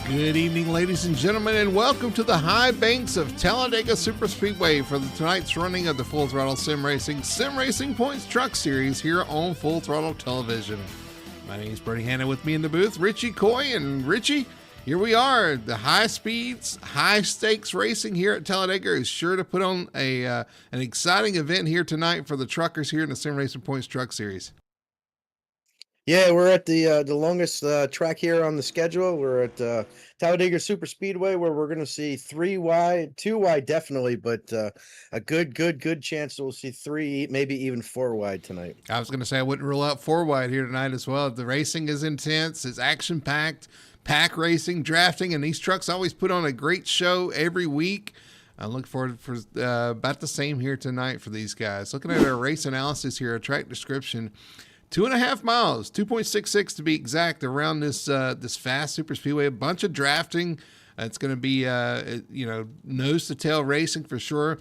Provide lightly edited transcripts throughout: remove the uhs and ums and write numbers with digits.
Good evening, ladies and gentlemen, and welcome to the high banks of Talladega Superspeedway for tonight's running of the Full Throttle Sim Racing Points Truck Series here on Full Throttle Television. My name is Brady Hanna. With me in the booth, Richie Coy. And Richie, here we are. The high speeds, high stakes racing here at Talladega is sure to put on an exciting event here tonight for the truckers here in the Sim Racing Points Truck Series. Yeah, we're at the longest track here on the schedule. We're at Talladega Super Speedway, where we're going to see 3 wide, 2 wide definitely, but a good chance that we'll see 3, maybe even 4 wide tonight. I was going to say I wouldn't rule out 4 wide here tonight as well. The racing is intense, it's action-packed, pack racing, drafting, and these trucks always put on a great show every week. I look forward for about the same here tonight for these guys. Looking at our race analysis here, a track description. 2.5 miles, 2.66 to be exact, around this fast super speedway. A bunch of drafting. It's going to be nose to tail racing for sure.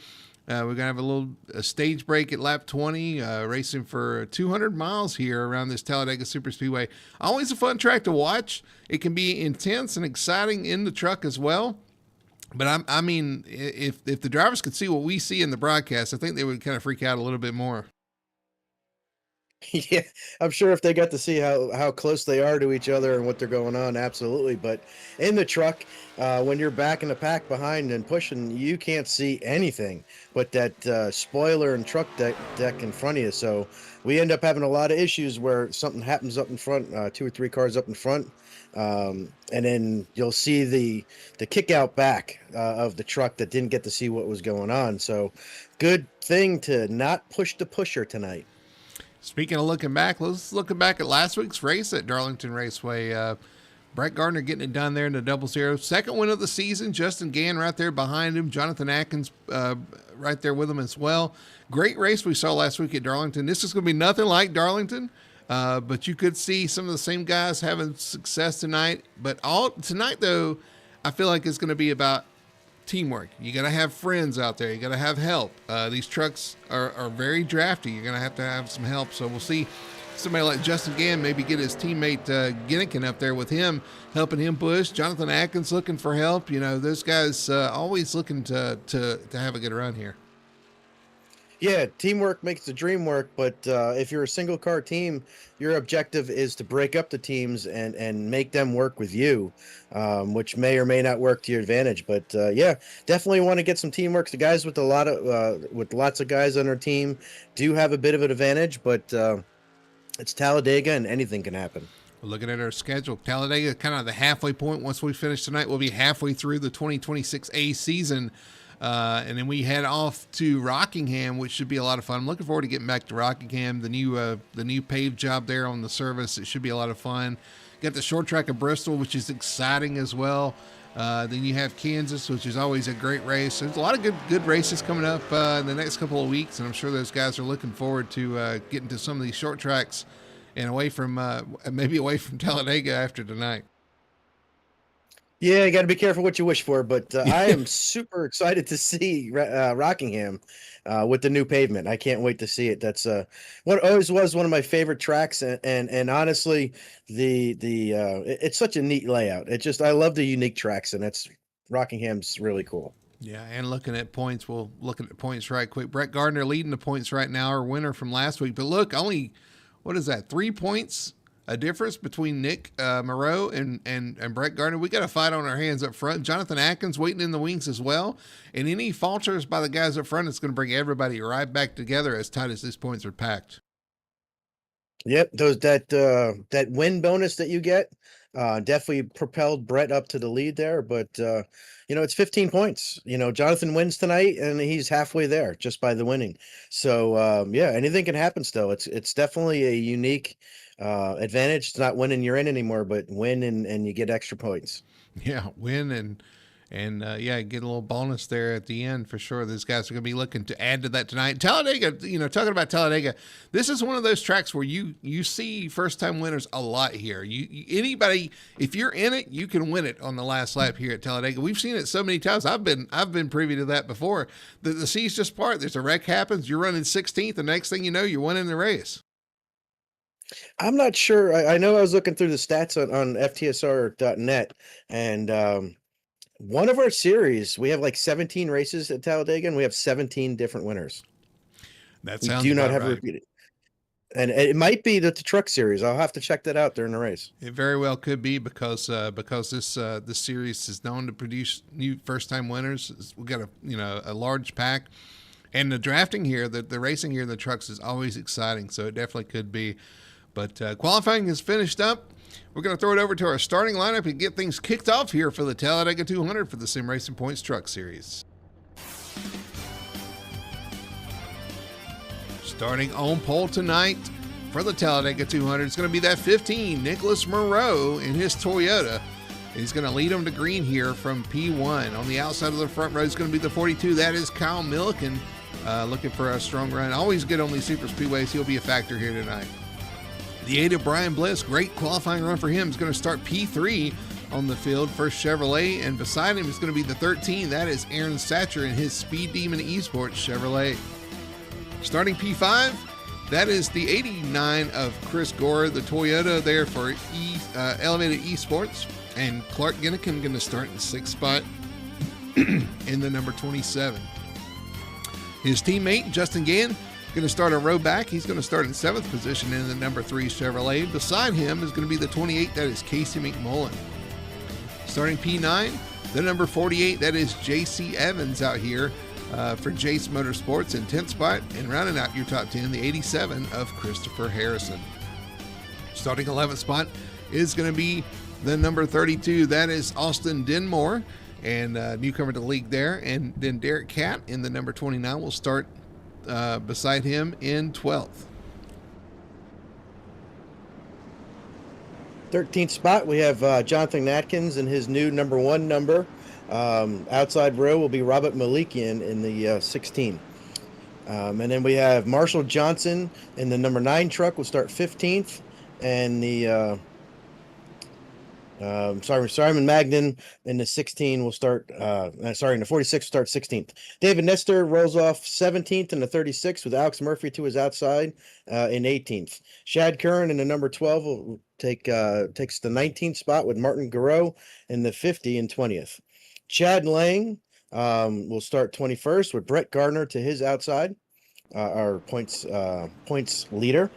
We're going to have a stage break at lap 20, racing for 200 miles here around this Talladega Super Speedway. Always a fun track to watch. It can be intense and exciting in the truck as well. But I mean, if the drivers could see what we see in the broadcast, I think they would kind of freak out a little bit more. Yeah, I'm sure if they got to see how close they are to each other and what they're going on, absolutely. But in the truck, when you're back in the pack behind and pushing, you can't see anything but that spoiler and truck deck in front of you. So we end up having a lot of issues where something happens up in front, 2 or 3 cars up in front, and then you'll see the kick out back of the truck that didn't get to see what was going on. So good thing to not push the pusher tonight. Speaking of looking back, let's look back at last week's race at Darlington Raceway. Brett Gardner getting it done there in the 00. Second win of the season. Justin Gann right there behind him. Jonathan Atkins right there with him as well. Great race we saw last week at Darlington. This is going to be nothing like Darlington, but you could see some of the same guys having success tonight. But tonight, though, I feel like it's going to be about teamwork. You got to have friends out there. You got to have help. These trucks are very drafty. You're going to have some help. So we'll see somebody like Justin Gann maybe get his teammate Ginnikin up there with him, helping him push. Jonathan Atkins looking for help. You know, those guys always looking to have a good run here. Yeah, teamwork makes the dream work, but if you're a single car team, your objective is to break up the teams and make them work with you, which may or may not work to your advantage. But yeah, definitely want to get some teamwork. The guys with lots of guys on their team do have a bit of an advantage, but it's Talladega and anything can happen. We're looking at our schedule. Talladega, kind of the halfway point. Once we finish tonight, we'll be halfway through the 2026 A season. And then we head off to Rockingham, which should be a lot of fun. I'm looking forward to getting back to Rockingham. The new paved job there on the service. It should be a lot of fun. Got the short track of Bristol, which is exciting as well. Then you have Kansas, which is always a great race. There's a lot of good races coming up in the next couple of weeks, and I'm sure those guys are looking forward to getting to some of these short tracks and maybe away from Talladega after tonight. Yeah, you got to be careful what you wish for, but I am super excited to see Rockingham with the new pavement. I can't wait to see it. That's what always was one of my favorite tracks, and honestly, it's such a neat layout. I love the unique tracks, and Rockingham's really cool. Yeah, and looking at points, we'll look at the points right quick. Brett Gardner leading the points right now, our winner from last week. But look, only, what is that, 3 points? A difference between Nick Moreau and Brett Gardner. We got a fight on our hands up front. Jonathan Atkins waiting in the wings as well. And any falters by the guys up front, it's going to bring everybody right back together as tight as these points are packed. Yep, that win bonus that you get definitely propelled Brett up to the lead there. But it's 15 points. Jonathan wins tonight, and he's halfway there just by the winning. So yeah, anything can happen still. It's definitely a unique advantage. It's not winning you're in anymore, but win and you get extra points. Yeah, win and yeah, get a little bonus there at the end for sure. These guys are going to be looking to add to that tonight. Talladega, talking about Talladega, this is one of those tracks where you see first-time winners a lot here. Anybody, if you're in it, you can win it on the last lap here at Talladega. We've seen it so many times. I've been privy to that before. The seas just part. There's a wreck happens. You're running 16th. The next thing you know, you're winning the race. I'm not sure. I know I was looking through the stats on FTSR.net, and one of our series, we have like 17 races at Talladega, and we have 17 different winners. That We sounds do not about have a right. repeated. And it might be that the truck series. I'll have to check that out during the race. It very well could be because this series is known to produce new first time winners. We got a large pack, and the drafting here, the racing here in the trucks is always exciting. So it definitely could be. But qualifying is finished up. We're going to throw it over to our starting lineup and get things kicked off here for the Talladega 200 for the Sim Racing Points Truck Series. Starting on pole tonight for the Talladega 200, it's going to be that 15, Nicholas Moreau in his Toyota. He's going to lead them to green here from P1. On the outside of the front row is going to be the 42. That is Kyle Milliken, looking for a strong run. Always good on these super speedways. He'll be a factor here tonight. The 8 of Brian Bliss, great qualifying run for him. Is going to start P3 on the field for Chevrolet, and beside him is going to be the 13. That is Aaron Satcher in his Speed Demon Esports Chevrolet. Starting P5, that is the 89 of Chris Gore, the Toyota there for Elevated Esports. And Clark Ginnikin going to start in the 6th spot in the number 27. His teammate, Justin Gann, going to start a row back. He's going to start in 7th position in the number 3 Chevrolet. Beside him is going to be the 28. That is Casey McMullen. Starting P9, the number 48. That is J.C. Evans out here for Jace Motorsports in 10th spot. And rounding out your top 10, the 87 of Christopher Harrison. Starting 11th spot is going to be the number 32. That is Austin Denmore, and newcomer to the league there. And then Derek Catt in the number 29 will start beside him in 12th. 13th spot, we have Jonathan Atkins in his new number 1 number. Outside row will be Robert Malikian in the 16. And then we have Marshall Johnson in the number 9 truck will start 15th. And the Simon Magnan in the 16 will start, in the 46 will start 16th. David Nestor rolls off 17th in the 36 with Alex Murphy to his outside in 18th. Shad Curran in the number 12 will takes the 19th spot with Martin Garreau in the 50 and 20th. Chad Lang will start 21st with Brett Gardner to his outside, our points leader.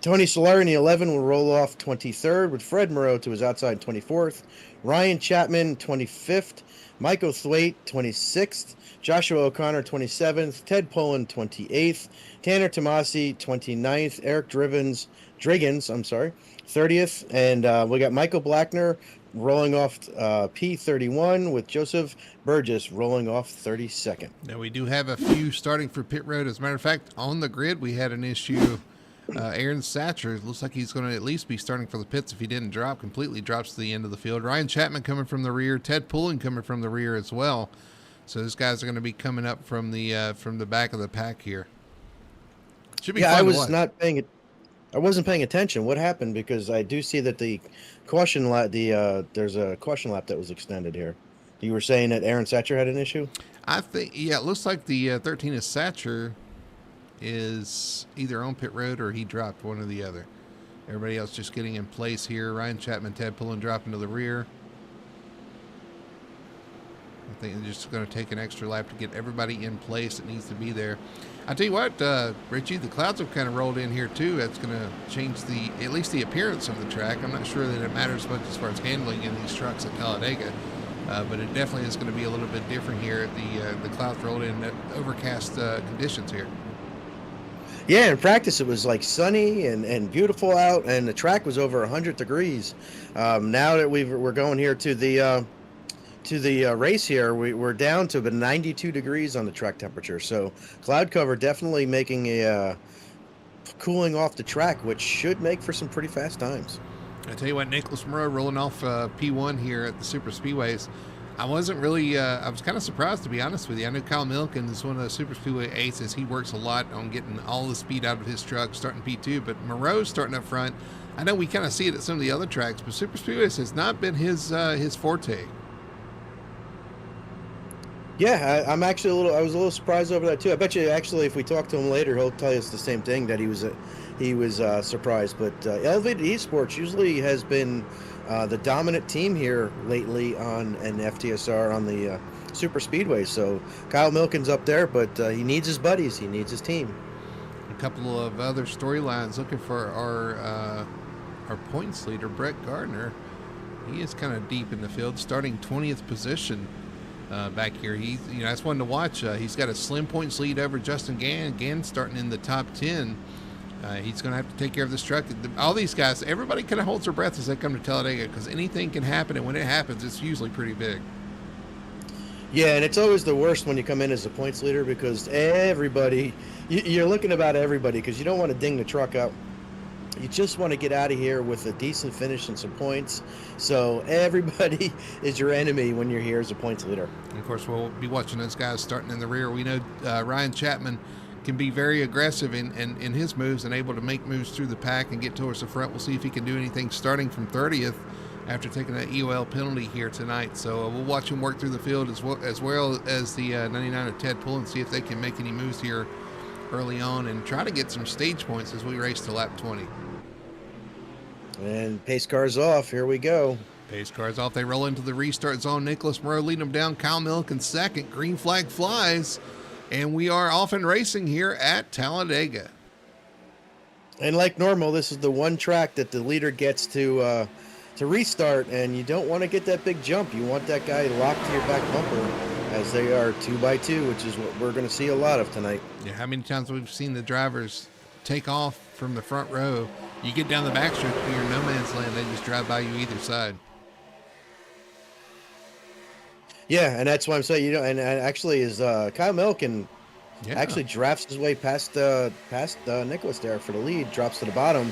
Tony Solari in the 11 will roll off 23rd with Fred Moreau to his outside 24th. Ryan Chapman 25th. Michael Thwaite 26th. Joshua O'Connor 27th. Ted Poland 28th. Tanner Tomasi 29th. Eric Driggins 30th. And we got Michael Blackner rolling off P31 with Joseph Burgess rolling off 32nd. Now we do have a few starting for pit road. As a matter of fact, on the grid we had an issue. Aaron Satcher looks like he's going to at least be starting for the pits if he didn't completely drops to the end of the field. Ryan Chapman coming from the rear, Ted Pullen coming from the rear as well. So those guys are going to be coming up from the back of the pack here. Should be fun I to watch. I wasn't paying attention. What happened? Because I do see that the caution lap, there's a caution lap that was extended here. You were saying that Aaron Satcher had an issue? I think, yeah, it looks like the 13 is Satcher is either on pit road or he dropped, one or the other. Everybody else just getting in place here. Ryan Chapman, Ted Pullen dropping to the rear. I think they're just going to take an extra lap to get everybody in place that needs to be there. I tell you what, Richie, the clouds have kind of rolled in here too. That's going to change at least the appearance of the track. I'm not sure that it matters much as far as handling in these trucks at Talladega, but it definitely is going to be a little bit different here. The clouds rolled in, overcast conditions here. Yeah, in practice it was like sunny and beautiful out, and the track was over 100 degrees. Now that we're going here to the race here, we're down to about 92 degrees on the track temperature. So cloud cover definitely making a cooling off the track, which should make for some pretty fast times. I tell you what, Nicholas Moreau rolling off P1 here at the Super Speedways. I wasn't really, I was kind of surprised, to be honest with you. I know Kyle Milken is one of the Super Speedway aces. He works a lot on getting all the speed out of his truck, starting P2, but Moreau's starting up front. I know we kind of see it at some of the other tracks, but Super Speedways has not been his forte. Yeah, I was a little surprised over that too. I bet you actually, if we talk to him later, he'll tell us the same thing, that he he was surprised. But Elevated Esports usually has been the dominant team here lately on an FTSR on the super speedway. So Kyle Milken's up there, but he needs his buddies. He needs his team. A couple of other storylines looking for our points leader, Brett Gardner. He is kind of deep in the field, starting 20th position back here. That's one to watch. He's got a slim points lead over Justin Gann. Gann starting in the top 10. He's going to have to take care of this truck. All these guys, everybody kind of holds their breath as they come to Talladega because anything can happen, and when it happens, it's usually pretty big. Yeah, and it's always the worst when you come in as a points leader because everybody, you're looking about everybody because you don't want to ding the truck up. You just want to get out of here with a decent finish and some points. So everybody is your enemy when you're here as a points leader. And of course, we'll be watching those guys starting in the rear. We know Ryan Chapman can be very aggressive in his moves and able to make moves through the pack and get towards the front. We'll see if he can do anything starting from 30th after taking that EOL penalty here tonight. So we'll watch him work through the field as well as the 99 of Ted Pull and see if they can make any moves here early on and try to get some stage points as we race to lap 20. And pace car's off. Here we go. Pace car's off. They roll into the restart zone. Nicholas Moreau leading them down. Kyle Milken second. Green flag flies. And we are off and racing here at Talladega. And like normal, this is the one track that the leader gets to restart, and you don't want to get that big jump. You want that guy locked to your back bumper as they are 2x2, which is what we're going to see a lot of tonight. Yeah, how many times we've seen the drivers take off from the front row. You get down the backstretch, you're in no man's land. They just drive by you either side. Yeah, and that's why I'm saying, and actually is Kyle Milken actually drafts his way past Nicholas there for the lead, drops to the bottom,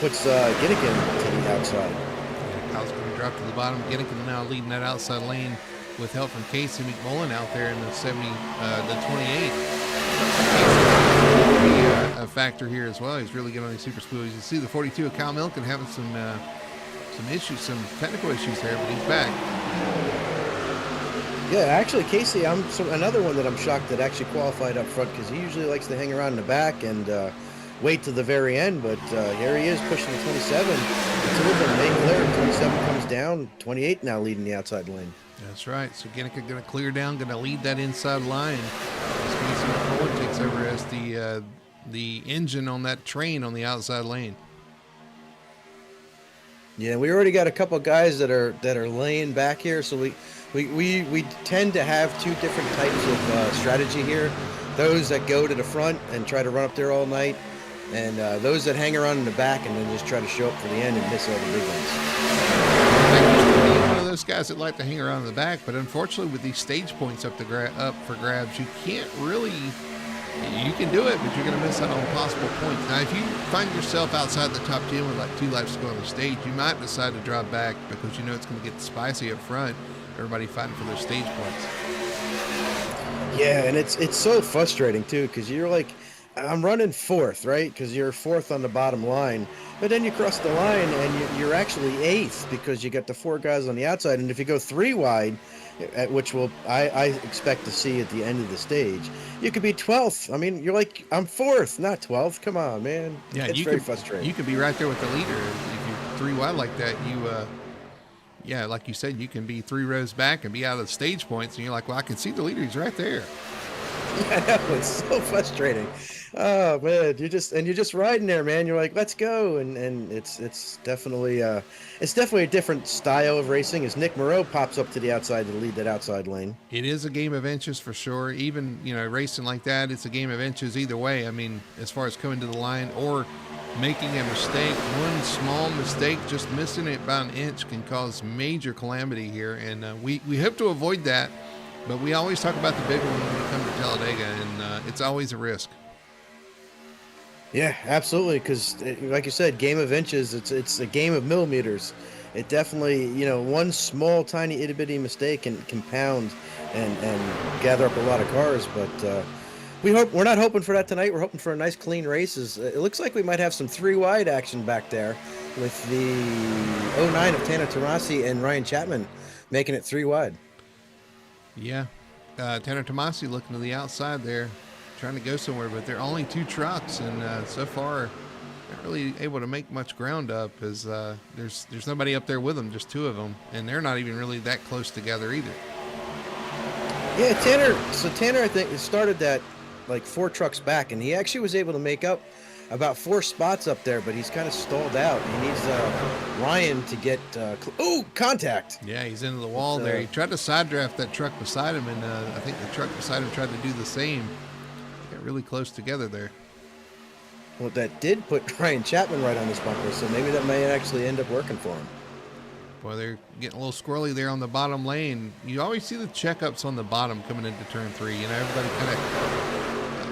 puts Ginnigan to the outside. Yeah, Kyle's going to drop to the bottom. Ginnigan now leading that outside lane with help from Casey McMullen out there in the 28. Casey will be a factor here as well. He's really good on these super speedways. You see the 42 of Kyle Milken having some issues, some technical issues there, but he's back. Yeah, actually, Casey, another one that I'm shocked that actually qualified up front because he usually likes to hang around in the back and wait to the very end. But here he is pushing the 27. It's a little bit main clear. 27 comes down. 28 now leading the outside lane. That's right. So Ginnigan going to clear down, going to lead that inside line. Casey McMullen takes over as the engine on that train on the outside lane. Yeah, we already got a couple guys that are laying back here, so we tend to have two different types of strategy here. Those that go to the front and try to run up there all night, and those that hang around in the back and then just try to show up for the end and miss all the big ones. I used to be one of those guys that like to hang around in the back, but unfortunately with these stage points up for grabs, you can't really. You can do it, but you're going to miss out on possible points. Now, if you find yourself outside the top 10 with like 2 laps to go on the stage, you might decide to drop back because you know it's going to get spicy up front. Everybody fighting for their stage points. Yeah, and it's so frustrating too because you're like, I'm running fourth, right? Because you're fourth on the bottom line, but then you cross the line and you're actually eighth because you got the 4 guys on the outside, and if you go 3 wide, which I expect to see at the end of the stage, you could be 12th. I mean, you're like, I'm 4th, not 12th. Come on, man. Yeah, it's very frustrating. You could be right there with the leader. If you're 3 wide like that, yeah, like you said, you can be 3 rows back and be out of the stage points, and you're like, well, I can see the leader. He's right there. Yeah, it's so frustrating. Oh man, you're just riding there, man. You're like, let's go, and it's definitely a different style of racing. As Nick Moreau pops up to the outside to lead that outside lane. It is a game of inches for sure. Even racing like that, it's a game of inches either way. I mean, as far as coming to the line or making a mistake, one small mistake, just missing it by an inch can cause major calamity here, and we hope to avoid that. But we always talk about the big one when we come to Talladega, and it's always a risk. Yeah, absolutely. Because, like you said, game of inches. It's a game of millimeters. It definitely, one small, tiny, itty bitty mistake can compound and gather up a lot of cars. But we're not hoping for that tonight. We're hoping for a nice, clean race. It looks like we might have some 3 wide action back there with the 09 of Tanner Tomasi and Ryan Chapman making it 3 wide. Yeah, Tanner Tomasi looking to the outside there, trying to go somewhere, but there are only 2 trucks, and so far not really able to make much ground up as there's nobody up there with them, just two of them, and they're not even really that close together either. Yeah, Tanner. So Tanner, I think, started that like 4 trucks back, and he actually was able to make up about 4 spots up there, but he's kind of stalled out. He needs Ryan to get contact. Yeah, he's into the wall there. He tried to side draft that truck beside him, and I think the truck beside him tried to do the same. They got really close together there. Well, that did put Ryan Chapman right on his bumper, so maybe that may actually end up working for him. Boy, they're getting a little squirrely there on the bottom lane. You always see the checkups on the bottom coming into turn 3. You know, everybody kind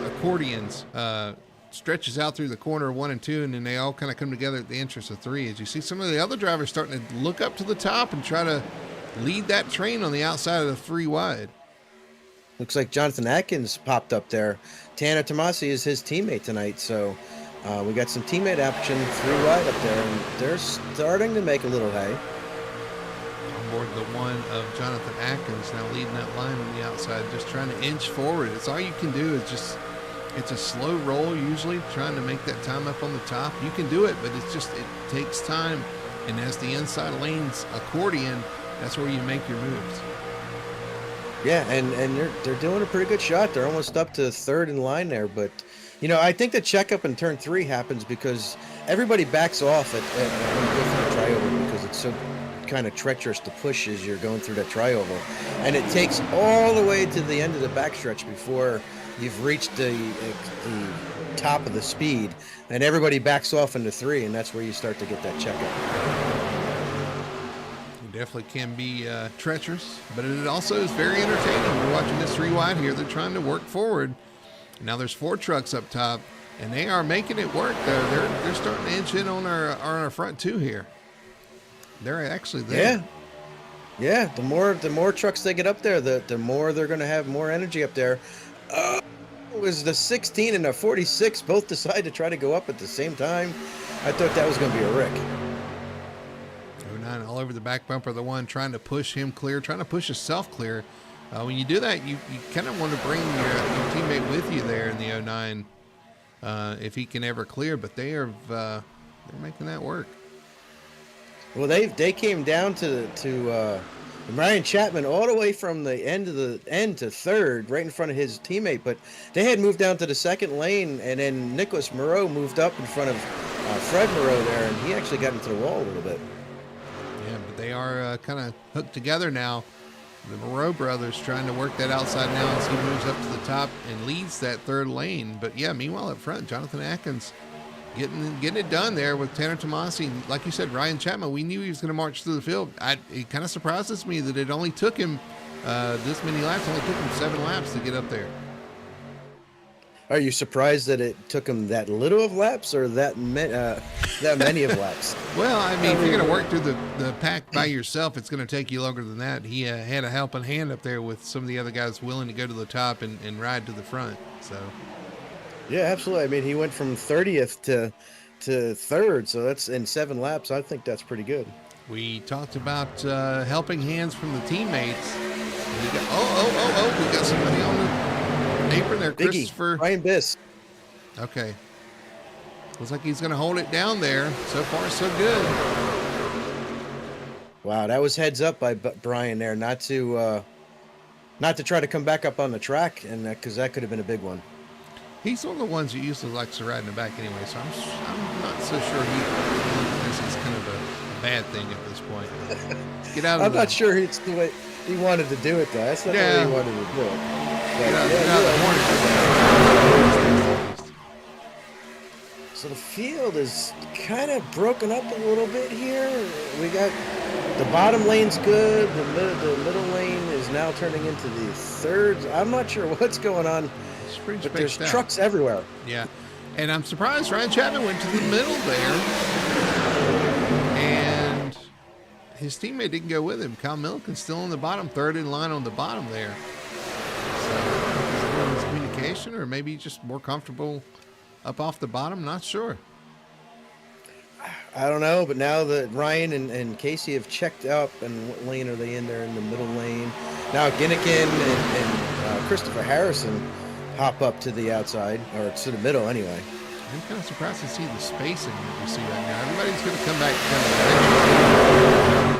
of accordions, stretches out through the corner 1 and 2, and then they all kind of come together at the entrance of 3. As you see some of the other drivers starting to look up to the top and try to lead that train on the outside of the 3 wide. Looks like Jonathan Atkins popped up there. Tanner Tomasi is his teammate tonight, so we got some teammate action 3 wide up there, and they're starting to make a little hay. On board the 1 of Jonathan Atkins, now leading that line on the outside, just trying to inch forward. It's all you can do is just, it's a slow roll usually, trying to make that time up on the top. You can do it, but it's just, it takes time. And as the inside lanes accordion, that's where you make your moves. Yeah, and they're doing a pretty good shot. They're almost up to 3rd in line there, but you know, I think the checkup in turn 3 happens because everybody backs off at when you go through the trioval because it's so kind of treacherous to push as you're going through that trioval, and it takes all the way to the end of the backstretch before you've reached the top of the speed, and everybody backs off into 3, and that's where you start to get that checkup. Definitely can be treacherous, but it also is very entertaining. We're watching this 3 wide here. They're trying to work forward. Now there's 4 trucks up top, and they are making it work. They're starting to inch in on our front 2 here. They're actually there. Yeah. The more trucks they get up there, the more they're going to have more energy up there. It was the 16 and the 46 both decide to try to go up at the same time. I thought that was going to be a wreck. All over the back bumper of the 1, trying to push him clear, trying to push himself clear. When you do that, you kind of want to bring your teammate with you there in the 09 if he can ever clear, but they're making that work. Well, they came down to Ryan Chapman all the way from the end to 3rd, right in front of his teammate, but they had moved down to the 2nd lane, and then Nicholas Moreau moved up in front of Fred Moreau there, and he actually got into the wall a little bit. Yeah, but they are kind of hooked together now. The Moreau brothers trying to work that outside now as he moves up to the top and leads that 3rd lane. But yeah, meanwhile up front, Jonathan Atkins getting it done there with Tanner Tomasi. Like you said, Ryan Chapman, we knew he was going to march through the field. It kind of surprises me that it only took him this many laps. Only took him 7 laps to get up there. Are you surprised that it took him that little of laps or that many of laps? Well, I mean, if you're going to work through the pack by yourself, it's going to take you longer than that. He had a helping hand up there with some of the other guys willing to go to the top and ride to the front. So, yeah, absolutely. I mean, he went from 30th to 3rd, so that's in 7 laps. I think that's pretty good. We talked about helping hands from the teammates. We got somebody on the apron there, Biggie, Christopher. Ryan Biss. Okay. Looks like he's going to hold it down there. So far, so good. Wow, that was heads up by Brian there, not to try to come back up on the track, and because that could have been a big one. He's one of the ones who usually likes to ride in the back anyway, so I'm not so sure this is kind of a bad thing at this point. Get out of I'm not sure it's the way he wanted to do it, though. That's not the way he wanted to do it. So the field is kind of broken up a little bit here. We got the bottom lane's good. The middle lane is now turning into the 3rd. I'm not sure what's going on, but there's trucks everywhere. Yeah, and I'm surprised Ryan Chapman went to the middle there, and his teammate didn't go with him. Kyle Milliken's still on the bottom, 3rd in line on the bottom there. Communication, or maybe just more comfortable up off the bottom, not sure. I don't know, but now that Ryan and Casey have checked up, and what lane are they in there? In the middle lane. Now Ginnikin and Christopher Harrison hop up to the outside, or to the middle anyway. I'm kind of surprised to see the spacing that we see right now. Everybody's going to come back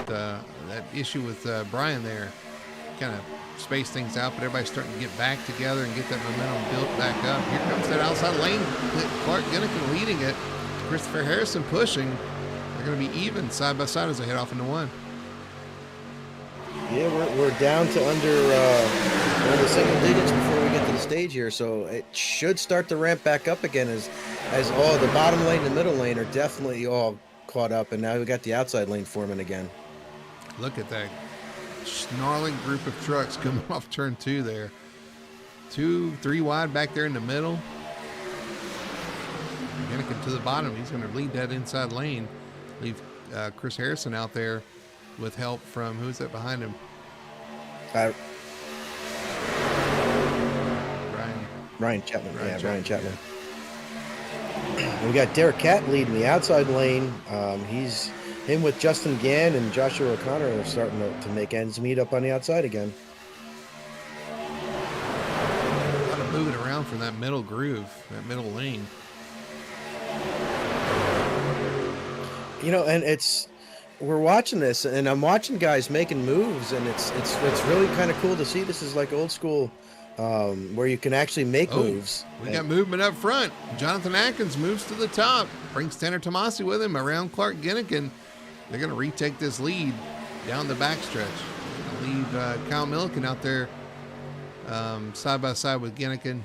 together. That issue with Brian there kind of spaced things out, but everybody's starting to get back together and get that momentum built back up. Here comes that outside lane. Clark Ginnigan leading it. Christopher Harrison pushing. They're going to be even side by side as they head off into one. Yeah, we're down to under the single digits before we get to the stage here, so it should start to ramp back up again as all the bottom lane and the middle lane are definitely all caught up, and now we got the outside lane forming again. Look at that snarling group of trucks coming off turn 2 there. 2, 3 wide back there in the middle. Ginnigan to the bottom. He's going to lead that inside lane. Leave Chris Harrison out there with help from, who's that behind him? Ryan Chapman. Ryan Chapman. We got Derek Catt leading the outside lane. Him with Justin Gann and Joshua O'Connor are starting to make ends meet up on the outside again. A lot of moving around from that middle groove, that middle lane. You know, and we're watching this, and I'm watching guys making moves, and it's really kind of cool to see. This is like old school, where you can actually make moves. We got movement up front. Jonathan Atkins moves to the top, brings Tanner Tomasi with him around Clark Ginnigan. They're going to retake this lead down the backstretch. Leave Kyle Milliken out there side by side with Ginnigan.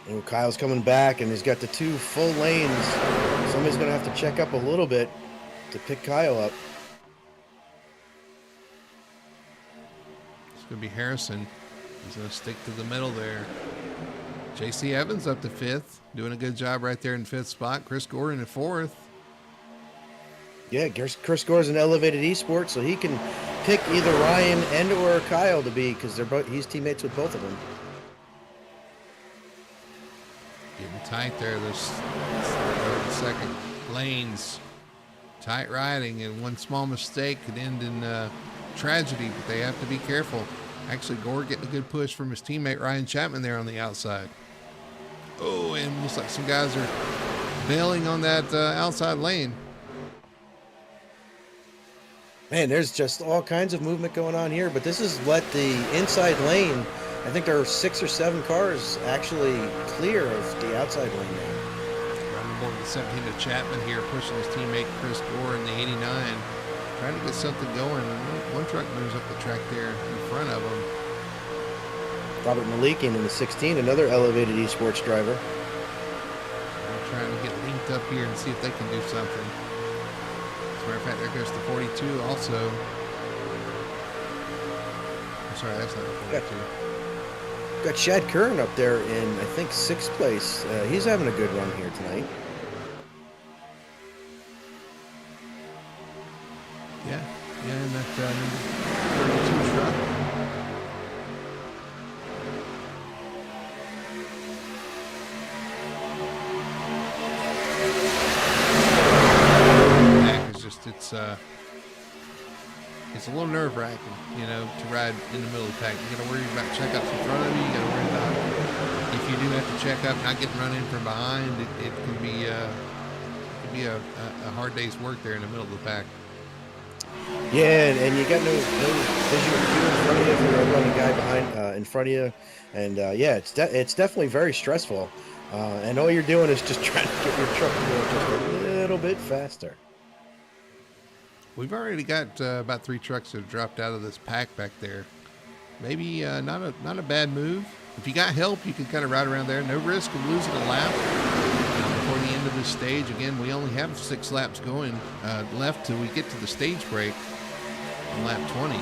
And Kyle's coming back, and he's got the 2 full lanes. Somebody's going to have to check up a little bit to pick Kyle up. It's going to be Harrison. He's going to stick to the middle there. J.C. Evans up to 5th, doing a good job right there in 5th spot. Chris Gordon in 4th. Yeah, Chris Gore's an elevated esports, so he can pick either Ryan and or Kyle to be, because he's teammates with both of them. Getting tight there. There's third and second lanes. Tight riding, and one small mistake could end in tragedy, but they have to be careful. Actually, Gore getting a good push from his teammate Ryan Chapman there on the outside. Oh, and looks like some guys are bailing on that outside lane. Man, there's just all kinds of movement going on here, but this has let the inside lane, I think there are 6 or 7 cars actually clear of the outside lane now. Running aboard the 17 to Chapman here, pushing his teammate Chris Gore in the 89. Trying to get something going. One truck moves up the track there in front of him. Robert Malikian in the 16, another elevated esports driver. They're trying to get linked up here and see if they can do something. As a matter of fact, there goes the 42 also. I'm sorry, that's not the 42. Got Shad Curran up there in, I think, 6th place. He's having a good run here tonight. Yeah, and that 32 truck. It's a little nerve-wracking, you know, to ride in the middle of the pack. You got to worry about checkups in front of you. You got to worry about if you do have to check up, not getting run in from behind. It can be a hard day's work there in the middle of the pack. Yeah, and you got no visual cue in front of you if you're running a guy behind in front of you, and yeah, it's definitely very stressful. And all you're doing is just trying to get your truck to go just a little bit faster. We've already got about 3 trucks that have dropped out of this pack back there. Maybe not a bad move. If you got help, you can kind of ride around there. No risk of losing a lap before the end of this stage. Again, we only have 6 laps going left till we get to the stage break on lap 20.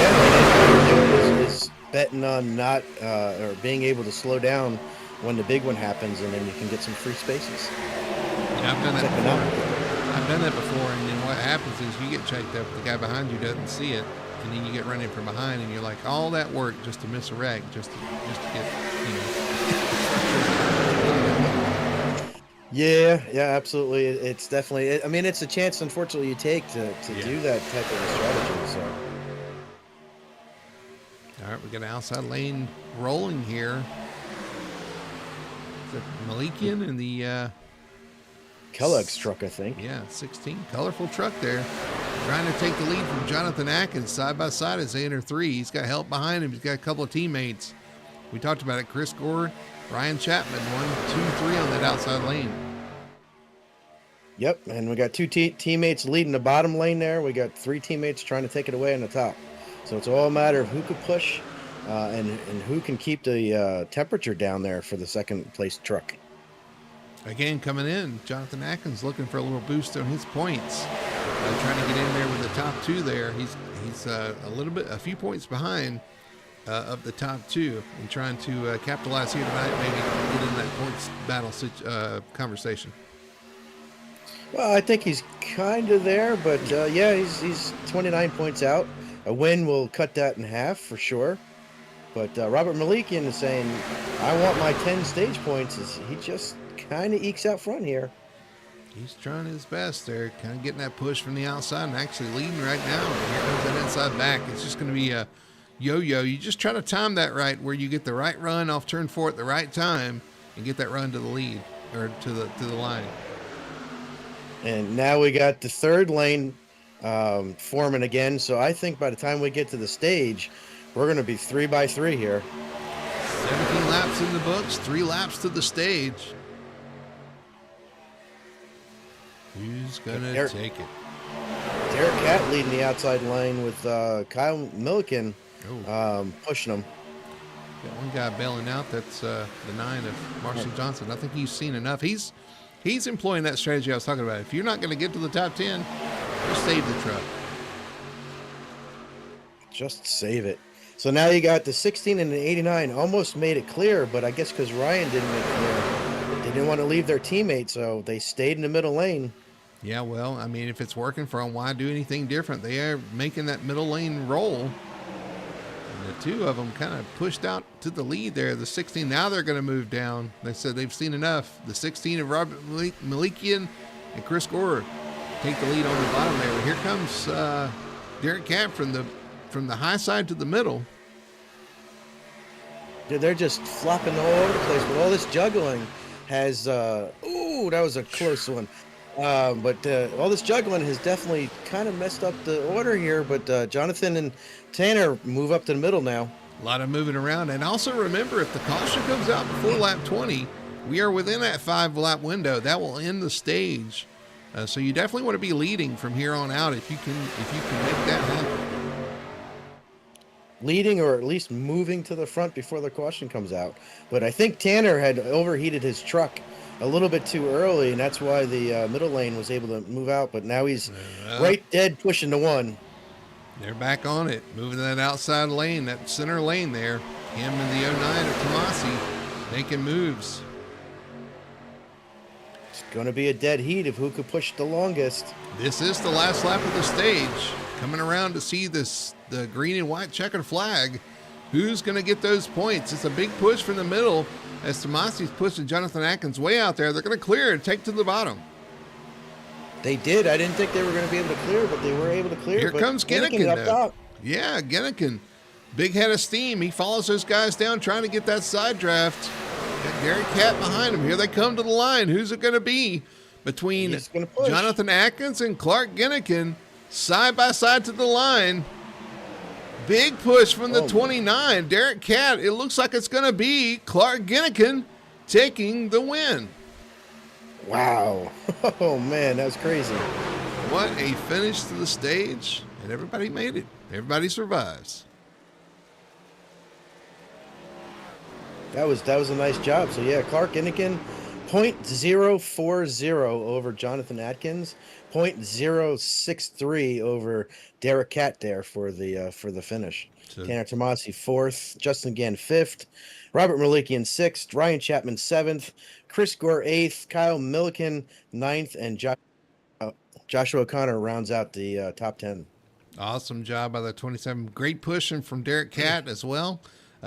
Yeah, what you're doing is betting on not or being able to slow down when the big one happens, and then you can get some free spaces. Yeah, I've done that before. I've done that before, and then what happens is you get checked up, the guy behind you doesn't see it, and then you get running from behind, and you're like, all that work just to miss a wreck, just to get, you know. Yeah, absolutely. It's definitely, I mean, it's a chance, unfortunately, you take to do that type of a strategy. So, all right, we got an outside lane rolling here. The Malikian in the Kellogg's truck, I think. 16. Colorful truck there. Trying to take the lead from Jonathan Atkins side by side as they enter 3. He's got help behind him. He's got a couple of teammates. We talked about it. Chris Gore, Ryan Chapman, 1, 2, 3 on that outside lane. Yep, and we got 2 teammates leading the bottom lane there. We got 3 teammates trying to take it away on the top. So it's all a matter of who could push and who can keep the temperature down there for the second place truck. Again, coming in, Jonathan Atkins looking for a little boost on his points. Trying to get in there with the top 2 there. He's a few points behind of the top 2 and trying to capitalize here tonight, maybe get in that points battle conversation. Well, I think he's kind of there, but yeah, he's 29 points out. A win will cut that in half for sure. But Robert Malikian is saying, I want my 10 stage points. He just kind of ekes out front here. He's trying his best there, kind of getting that push from the outside and actually leading right now. And here comes that inside back. It's just going to be a yo-yo. You just try to time that right where you get the right run off turn 4 at the right time and get that run to the lead or to the line. And now we got the third lane forming again. So I think by the time we get to the stage, we're going to be 3 by 3 here. 17 laps in the books, 3 laps to the stage. Who's going to take it? Derek Catt leading the outside lane with Kyle Milliken pushing him. Got one guy bailing out. That's the 9 of Marshall Johnson. I think he's seen enough. He's employing that strategy I was talking about. If you're not going to get to the top 10, just save the truck. Just save it. So now you got the 16 and the 89. Almost made it clear, but I guess because Ryan didn't make it clear, they didn't want to leave their teammate, so they stayed in the middle lane. Yeah, well, I mean, if it's working for them, why do anything different? They are making that middle lane roll. And the 2 of them kind of pushed out to the lead there. The 16, now they're going to move down. They said they've seen enough. The 16 of Robert Malikian and Chris Gore take the lead on the bottom there. But here comes Derek Catt from the high side to the middle. Dude, they're just flopping all over the place. But all this juggling has, that was a close one. But all this juggling has definitely kind of messed up the order here. But Jonathan and Tanner move up to the middle now. A lot of moving around. And also remember, if the caution comes out before lap 20, we are within that 5-lap window. That will end the stage. So you definitely want to be leading from here on out if you can make that happen. Leading or at least moving to the front before the caution comes out. But I think Tanner had overheated his truck a little bit too early, and that's why the middle lane was able to move out. But now he's right dead pushing the 1. They're back on it, moving to that outside lane, that center lane there. Him and the 09 of Tomasi making moves. It's going to be a dead heat of who could push the longest. This is the last lap of the stage. Coming around to see the green and white checkered flag. Who's going to get those points? It's a big push from the middle as Tomasi's pushing Jonathan Atkins way out there. They're going to clear and take to the bottom. They did. I didn't think they were going to be able to clear, but they were able to clear. Here comes Ginnikin up top. Yeah, Ginnikin. Big head of steam. He follows those guys down trying to get that side draft. Got Derek Catt behind him. Here they come to the line. Who's it going to be between Jonathan Atkins and Clark Ginnikin? Side by side to the line. Big push from the 29. Derek Catt. It looks like it's going to be Clark Ginnikin taking the win. Wow. Oh, man, that's crazy. What a finish to the stage. And everybody made it. Everybody survives. That was a nice job. So, yeah, Clark Ginnikin, 0.040 over Jonathan Atkins. 0.063 over Derek Catt there for the finish. So, Tanner Tomasi 4th, Justin Gann 5th, Robert Malikian 6th, Ryan Chapman 7th, Chris Gore 8th, Kyle Milliken 9th, and Joshua O'Connor rounds out the top 10. Awesome job by the 27. Great pushing from Derek Catt as well.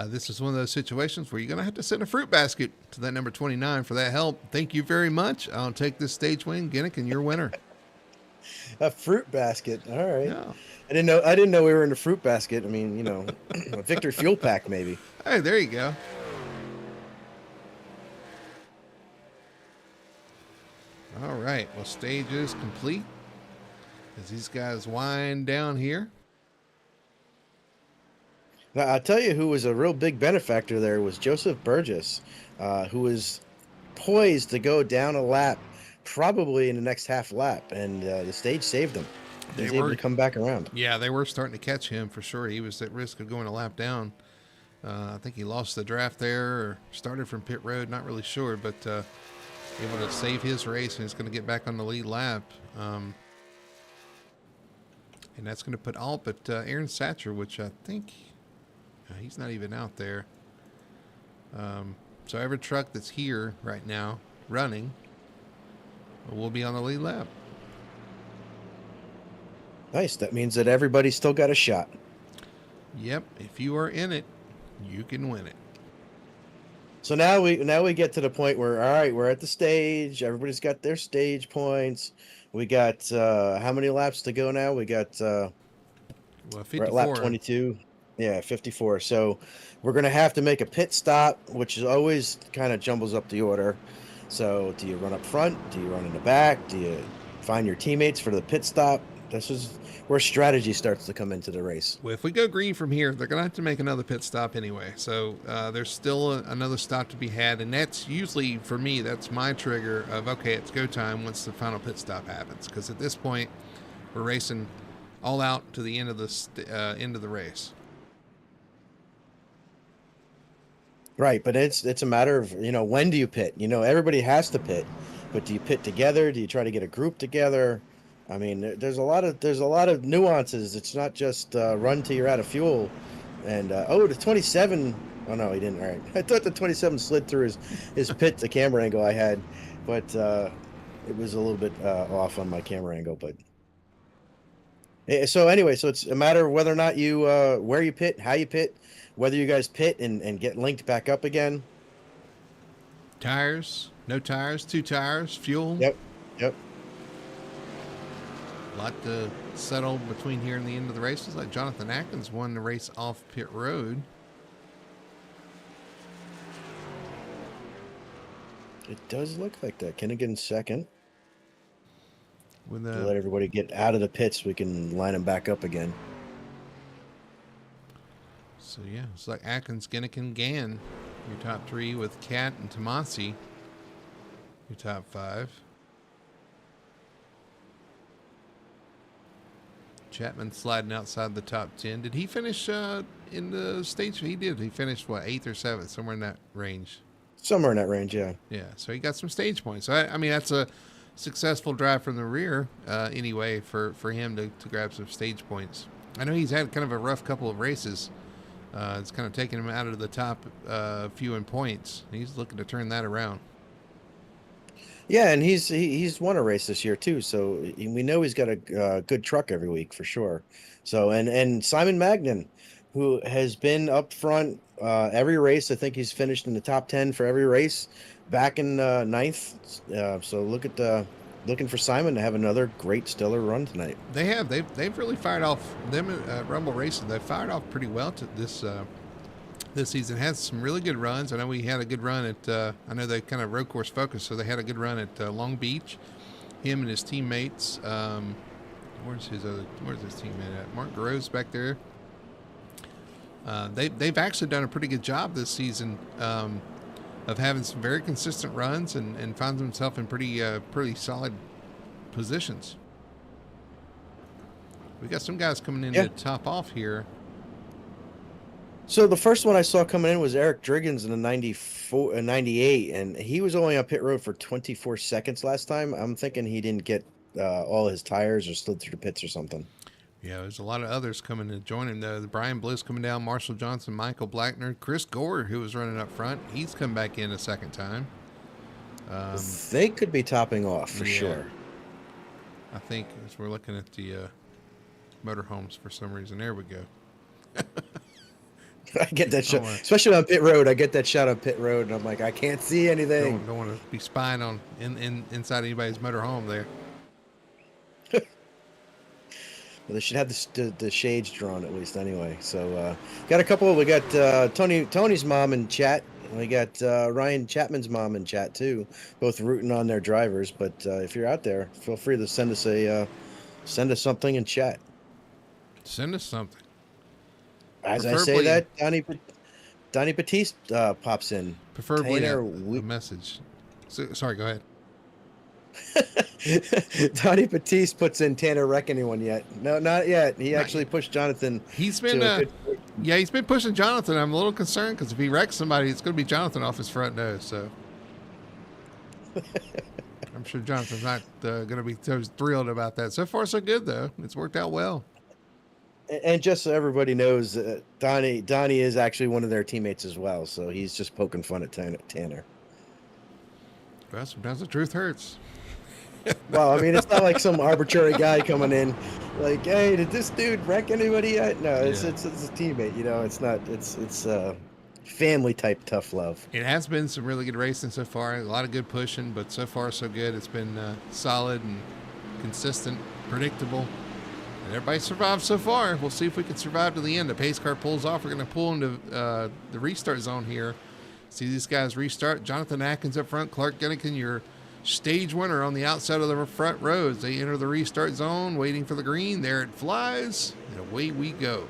This is one of those situations where you're going to have to send a fruit basket to that number 29 for that help. Thank you very much. I'll take this stage win. Ginnikin, your winner. A fruit basket. All right. Yeah. I didn't know we were in a fruit basket. I mean, a Victor Fuel Pack maybe. Hey, there you go. All right. Well, stage is complete as these guys wind down here. Now, I'll tell you who was a real big benefactor there was Joseph Burgess, who was poised to go down a lap probably in the next half lap, and the stage saved him. He They was able were, to come back around. yeah, they were starting to catch him for sure. He was at risk of going a lap down. I think he lost the draft there or started from pit road, not really sure, but able to save his race, and he's going to get back on the lead lap. And that's going to put all but Aaron Satcher, which I think he's not even out there. So every truck that's here right now running will be on the lead lap. Nice. That means that everybody's still got a shot. Yep. If you are in it, you can win it. So now we get to the point where, all right, we're at the stage. Everybody's got their stage points. We got how many laps to go now? We got Well, 54. we're at lap 22. Yeah, 54. So we're going to have to make a pit stop, which is always kind of jumbles up the order. So do you run up front? Do you run in the back? Do you find your teammates for the pit stop? This is where strategy starts to come into the race. Well, if we go green from here, they're going to have to make another pit stop anyway. So there's still another stop to be had. And that's usually, for me, that's my trigger of, okay, it's go time once the final pit stop happens. Because at this point, we're racing all out to the end of the race. Right, but it's a matter of, when do you pit? Everybody has to pit, but do you pit together? Do you try to get a group together? I mean, there's a lot of nuances. It's not just run till you're out of fuel. And the 27. Oh no, he didn't. All right, I thought the 27 slid through his pit, the camera angle I had, but it was a little bit off on my camera angle. But so anyway, so it's a matter of whether or not you where you pit, how you pit, whether you guys pit and get linked back up again. Tires, no tires, 2 tires, fuel. Yep. A lot to settle between here and the end of the race. It's like Jonathan Atkins won the race off pit road. It does look like that. Kinnigan second. With let everybody get out of the pits, we can line them back up again. So yeah, it's like Atkins, Ginnikin, Gann, your top 3 with Cat and Tomasi, your top 5. Chapman sliding outside the top 10. Did he finish in the stage? He did. He finished, 8th or 7th, somewhere in that range. Somewhere in that range, yeah. Yeah, so he got some stage points. So I mean, that's a successful drive from the rear anyway for him to grab some stage points. I know he's had kind of a rough couple of races. It's kind of taken him out of the top few in points. He's looking to turn that around. Yeah, and he's won a race this year too, so we know he's got a good truck every week for sure. So and Simon Magnan, who has been up front every race. I think he's finished in the top 10 for every race, back in 9th. So looking for Simon to have another great stellar run tonight. They've really fired off them Rumble Racing. They fired off pretty well to this season. Has some really good runs. I know we had a good run at I know they kind of road course focused, so they had a good run at Long Beach. Him and his teammates. Where's his teammate at? Mark Groves back there. They've actually done a pretty good job this season of having some very consistent runs and finds himself in pretty solid positions. We got some guys coming in to top off here. So the first one I saw coming in was Eric Driggins in the 98, and he was only on pit road for 24 seconds last time. I'm thinking he didn't get all his tires or slid through the pits or something. Yeah, there's a lot of others coming to join him. The Brian Bliss coming down, Marshall Johnson, Michael Blackner, Chris Gore, who was running up front. He's come back in a second time. They could be topping off for sure. I think as we're looking at the motorhomes for some reason. There we go. I get that shot, especially on pit road. I get that shot on pit road, and I'm like, I can't see anything. Don't want to be spying on inside anybody's motorhome there. Well, they should have the shades drawn at least anyway. So got a couple. We got Tony's mom in chat We got Ryan Chapman's mom in chat too, both rooting on their drivers. But if you're out there, feel free to send us something in chat. Send us something. As I say that, Donnie Batiste pops in. Preferably Tanner, a message. Sorry, go ahead. Donnie Batiste puts in Tanner wreck anyone yet? No, not yet. He actually pushed Jonathan. He's been he's been pushing Jonathan. I'm a little concerned because if he wrecks somebody, it's going to be Jonathan off his front nose. So I'm sure Jonathan's not going to be so thrilled about that. So far, so good though. It's worked out well. And just so everybody knows, Donnie is actually one of their teammates as well. So he's just poking fun at Tanner. Well, sometimes the truth hurts. Well, I mean, it's not like some arbitrary guy coming in, like, "Hey, did this dude wreck anybody yet?" No, it's a teammate. You know, it's not. It's family type tough love. It has been some really good racing so far. A lot of good pushing, but so far so good. It's been solid and consistent, predictable. And everybody survived so far. We'll see if we can survive to the end. The pace car pulls off. We're going to pull into the restart zone here. See these guys restart. Jonathan Atkins up front. Clark Genneken, your stage winner on the outside of the front rows. They enter the restart zone, waiting for the green. There it flies, and away we go.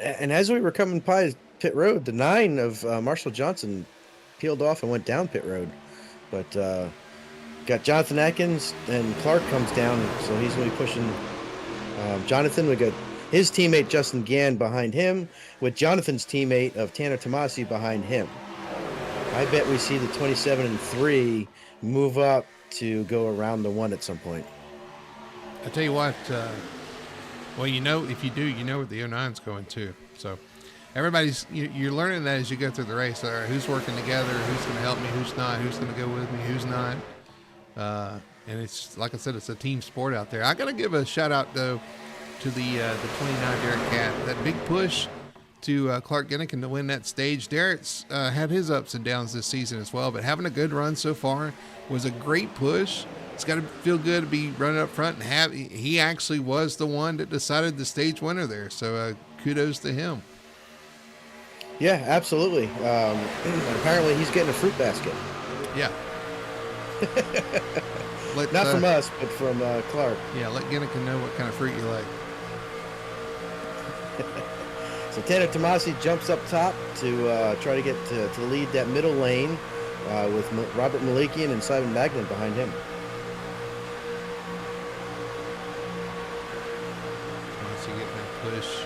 And as we were coming by pit road, the 9 of Marshall Johnson peeled off and went down pit road. But got Jonathan Atkins, and Clark comes down, so he's going to be pushing Jonathan. We got his teammate Justin Gann behind him, with Jonathan's teammate of Tanner Tomasi behind him. I bet we see the 27 and 3 move up to go around the 1 at some point. I tell you what, well, you know, if you do, you know where the 09's going too. So you're learning that as you go through the race. All right, who's working together, who's going to help me, who's not, who's going to go with me, who's not. And it's, like I said, it's a team sport out there. I got to give a shout out though to the 29 Derek Cat. That big push to Clark Genneken to win that stage. Derek's had his ups and downs this season as well, but having a good run so far was a great push. It's got to feel good to be running up front and he actually was the one that decided the stage winner there. So kudos to him. Yeah, absolutely. Apparently he's getting a fruit basket. Yeah. Not from us, but from Clark. Yeah, let Genneken know what kind of fruit you like. So Tanner Tomasi jumps up top to try to get to lead that middle lane with Robert Malikian and Simon Magnan behind him. Tomasi getting that push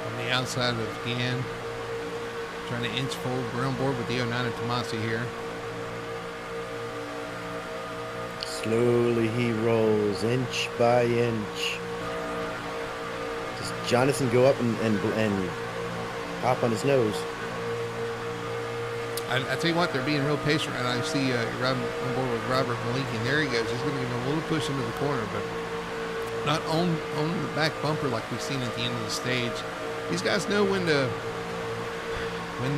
on the outside of Gann. Trying to inch forward. We're on board with the 09 and Tomasi here. Slowly he rolls, inch by inch. Does Jonathan go up and hop on his nose? I tell you what, they're being real patient, and I see on board with Robert Malikian. There he goes. He's going to give him a little push into the corner, but not on the back bumper like we've seen at the end of the stage. These guys know when to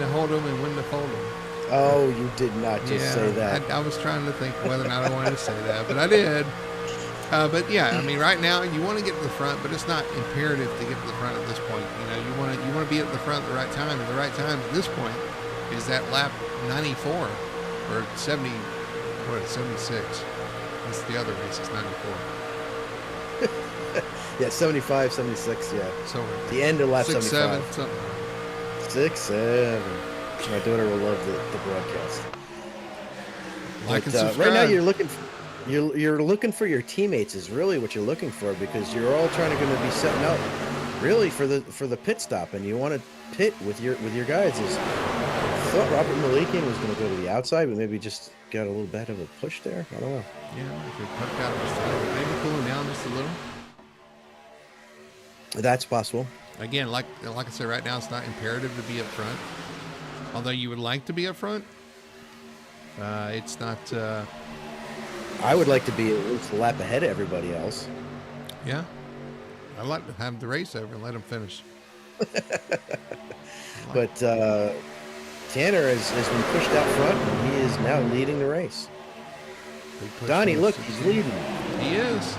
hold them and when to fold them. Oh, you did not just say that. I was trying to think whether or not I wanted to say that, but I did. But yeah, I mean, right now you want to get to the front, but it's not imperative to get to the front at this point. You know, you want to be at the front at the right time, and the right time at this point is that lap 94 or 70. What is 76? That's the other race. It's 94. Yeah, 75, 76. Yeah. So the end of lap 6, 75. 7, something. 6, 7. My daughter will love the broadcast. Like and subscribe. Right now you're looking for your teammates is really what you're looking for, because you're all going to be setting up really for the pit stop, and you want to pit with your guys. I thought Robert Malikian was going to go to the outside, but maybe just got a little bit of a push there. I don't know. Yeah, if it poked out just a little, maybe cooling down just a little. That's possible. Again, like I said, right now it's not imperative to be up front. Although you would like to be up front, it's not. I would like to be at least a lap ahead of everybody else. Yeah, I'd like to have the race over and let them finish. But Tanner has been pushed out front, and he is now leading the race. Donnie, look, he's leading. He is.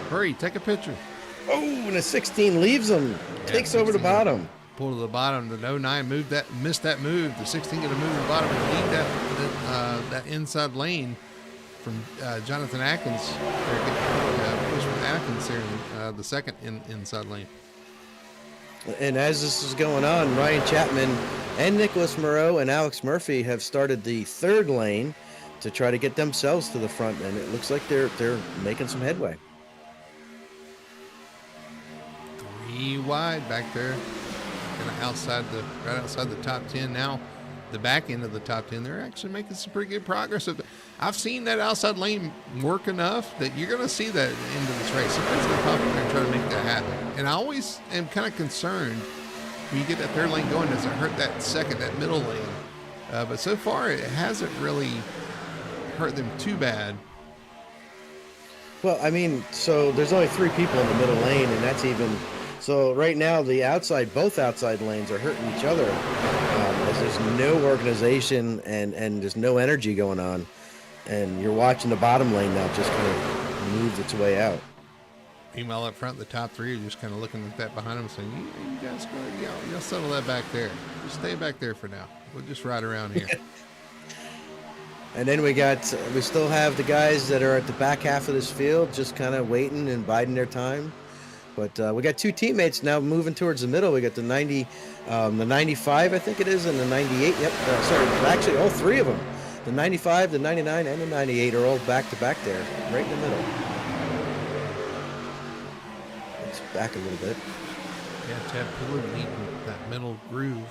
Hurry, take a picture. Oh, and a 16 leaves him. Takes over the bottom. pull to the bottom. The 09 missed that move. The 16 going to move to the bottom and lead that inside lane from Jonathan Atkins. Push from Atkins here in the second inside lane. And as this is going on, Ryan Chapman and Nicholas Moreau and Alex Murphy have started the third lane to try to get themselves to the front, and it looks like they're making some headway. 3 wide back there, kind of right outside the top 10 now. The back end of the top 10, they're actually making some pretty good progress. I've seen that outside lane work enough that you're going to see that into this race. Somebody's going to pop up there and try to make that happen. And I always am kind of concerned when you get that third lane going, does it hurt that middle lane? But so far, it hasn't really hurt them too bad. Well, I mean, so there's only 3 people in the middle lane, and that's even... So right now, both outside lanes are hurting each other. As there's no organization and there's no energy going on. And you're watching the bottom lane now just kind of move its way out. Meanwhile, up front, the top 3 are just kind of looking at that behind them saying, you guys go, y'all settle that back there. Just stay back there for now. We'll just ride around here. And then we still have the guys that are at the back half of this field just kind of waiting and biding their time. But we got 2 teammates now moving towards the middle. We got the 95, I think it is, and the 98. Yep, actually all 3 of them. The 95, the 99, and the 98 are all back to back there, right in the middle. It's back a little bit. Yeah, Ted Pillar leading that middle groove.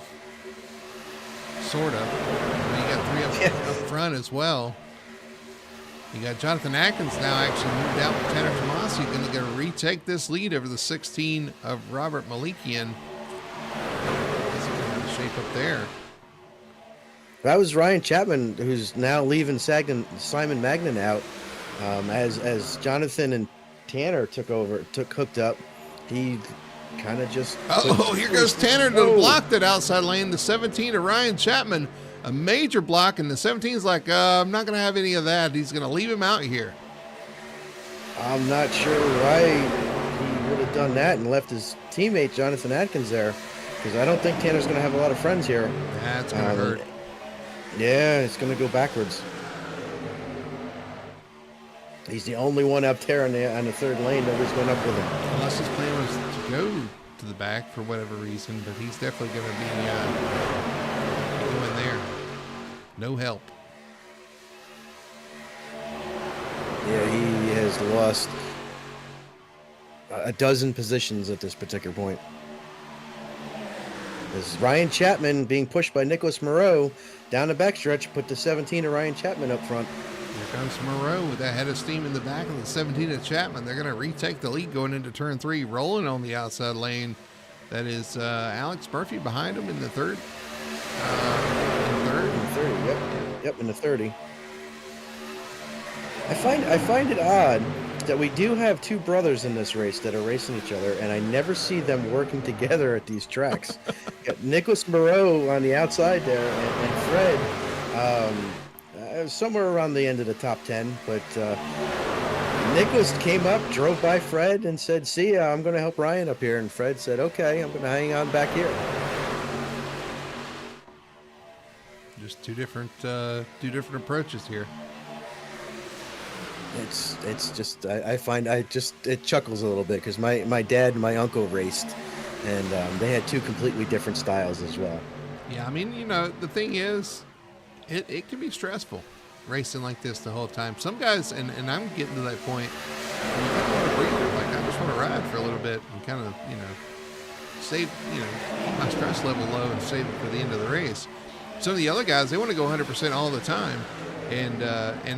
Sort of. You got 3 up front as well. You got Jonathan Atkins now actually moved out with Tanner Tomasi, going to retake this lead over the 16 of Robert Malikian. He's going to shape up there. That was Ryan Chapman, who's now leaving Simon Magnan out. As Jonathan and Tanner hooked up, he kind of just... here goes Tanner to block that outside lane. The 17 of Ryan Chapman, a major block, and the 17's like, I'm not going to have any of that. He's going to leave him out here. I'm not sure why he would have done that and left his teammate Jonathan Atkins there, because I don't think Tanner's going to have a lot of friends here. That's going to hurt. Yeah, it's going to go backwards. He's the only one up there on the third lane. Nobody's going up with him. Unless his plan was to go to the back for whatever reason, but he's definitely going to be going there. No help. Yeah, he has lost a dozen positions at this particular point. This is Ryan Chapman being pushed by Nicholas Moreau down the backstretch, put the 17 of Ryan Chapman up front. Here comes Moreau with that head of steam in the back of the 17 of Chapman. They're going to retake the lead going into turn 3, rolling on the outside lane. That is Alex Murphy behind him in the third. Yep, in the 30. I find it odd that we do have 2 brothers in this race that are racing each other, and I never see them working together at these tracks. Got Nicholas Moreau on the outside there, and Fred somewhere around the end of the top 10, but Nicholas came up, drove by Fred, and said, "See ya, I'm going to help Ryan up here." And Fred said, "Okay, I'm going to hang on back here." Just two different approaches here. It's just I find it chuckles a little bit because my dad and my uncle raced, and they had 2 completely different styles as well. Yeah, I mean, the thing is, it can be stressful racing like this the whole time. Some guys, and I'm getting to that point where you kind of want to breathe. Like, I just want to ride for a little bit and kind of, save, keep my stress level low and save it for the end of the race. Some of the other guys, they want to go 100% all the time, and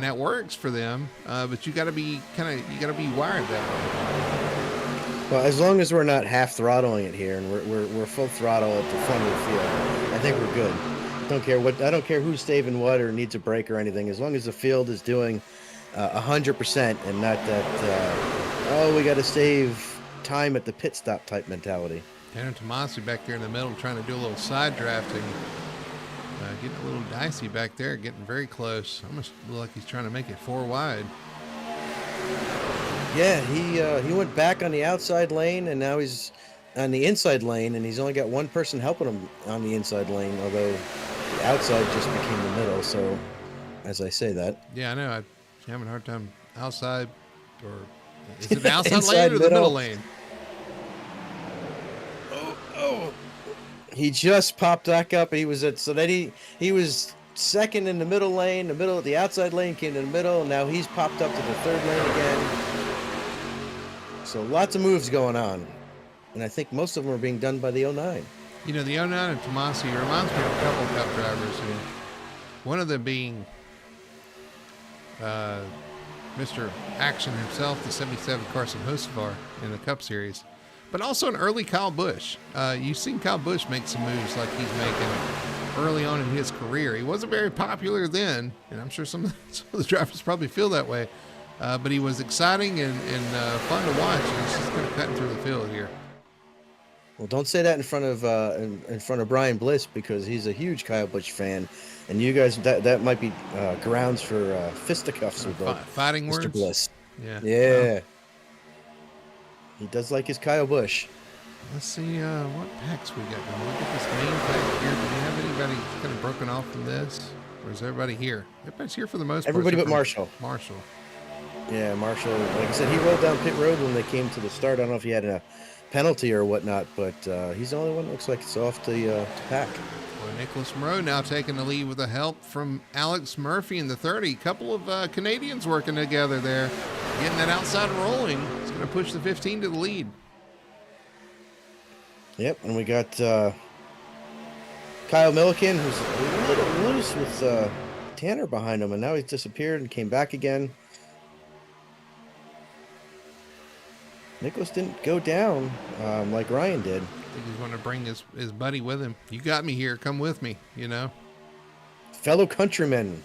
that works for them. But you got to be wired that way. Well, as long as we're not half throttling it here, and we're full throttle at the front of the field, I think we're good. I don't care who's saving what or needs a break or anything. As long as the field is doing 100% and not that we got to save time at the pit stop type mentality. Tanner Tomasi back there in the middle trying to do a little side drafting. Getting a little dicey back there, getting very close. Almost look like he's trying to make it 4 wide. Yeah, he went back on the outside lane, and now he's on the inside lane, and he's only got one person helping him on the inside lane, although the outside just became the middle. So, as I say that, Yeah, I know. I'm having a hard time outside, or is it the outside lane inside or the middle middle. lane? Oh, he just popped back up. He was at so that he was second in the middle lane. The middle, the outside lane came to the middle. And now he's popped up to the third lane again. So lots of moves going on, and I think most of them are being done by the 09. You know, the 09 and Tomasi reminds me of a couple of Cup drivers, and one of them being Mr. Action himself, the 77 Carson Hocevar in the Cup Series, but also an early Kyle Busch. You've seen Kyle Busch make some moves like he's making early on in his career. He wasn't very popular then, and I'm sure some of the drivers probably feel that way, but he was exciting and fun to watch, and he's just kind of cutting through the field here. Well, don't say that in front of in front of Brian Bliss, because he's a huge Kyle Busch fan, and you guys that might be grounds for fisticuffs with Fighting Mr. words? Bliss. Yeah. Yeah, Well, he does like his Kyle Busch. let's see what packs we got going. Look at this main pack here. Do we have anybody kind of broken off from this? Or is everybody here? Everybody's here for the most part. Everybody except but for Marshall. Marshall. Yeah, Marshall. Like I said, he rolled down pit road when they came to the start. I don't know if he had a penalty or whatnot, but he's the only one that looks like it's off the pack. Well, Nicholas Moreau now taking the lead with the help from Alex Murphy in the 30. Couple of Canadians working together there. Getting that outside rolling. It's going to push the 15 to the lead. Yep, and we got Kyle Milliken, who's a little loose with Tanner behind him, and now he's disappeared and came back again. Nicholas didn't go down like Ryan did. I think he's going to bring his buddy with him. You got me here. Come with me, you know? Fellow countrymen.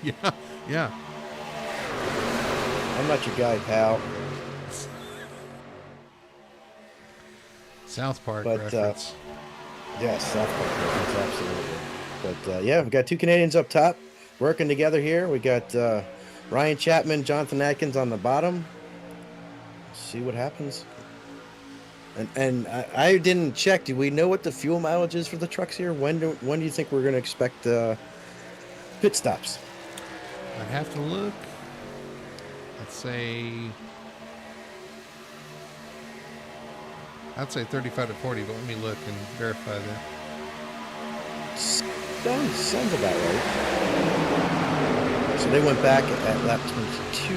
Yeah, yeah. I'm not your guy, pal. South Park But, reference. Yes, South Park, absolutely. But yeah, we got two Canadians up top working together here. We got Ryan Chapman, Jonathan Atkins on the bottom. See what happens. And I didn't check. Do we know what the fuel mileage is for the trucks here? When do you think we're going to expect pit stops? I'd have to look. I'd say 35 to 40, but let me look and verify that. Sounds about right. So they went back at lap 22,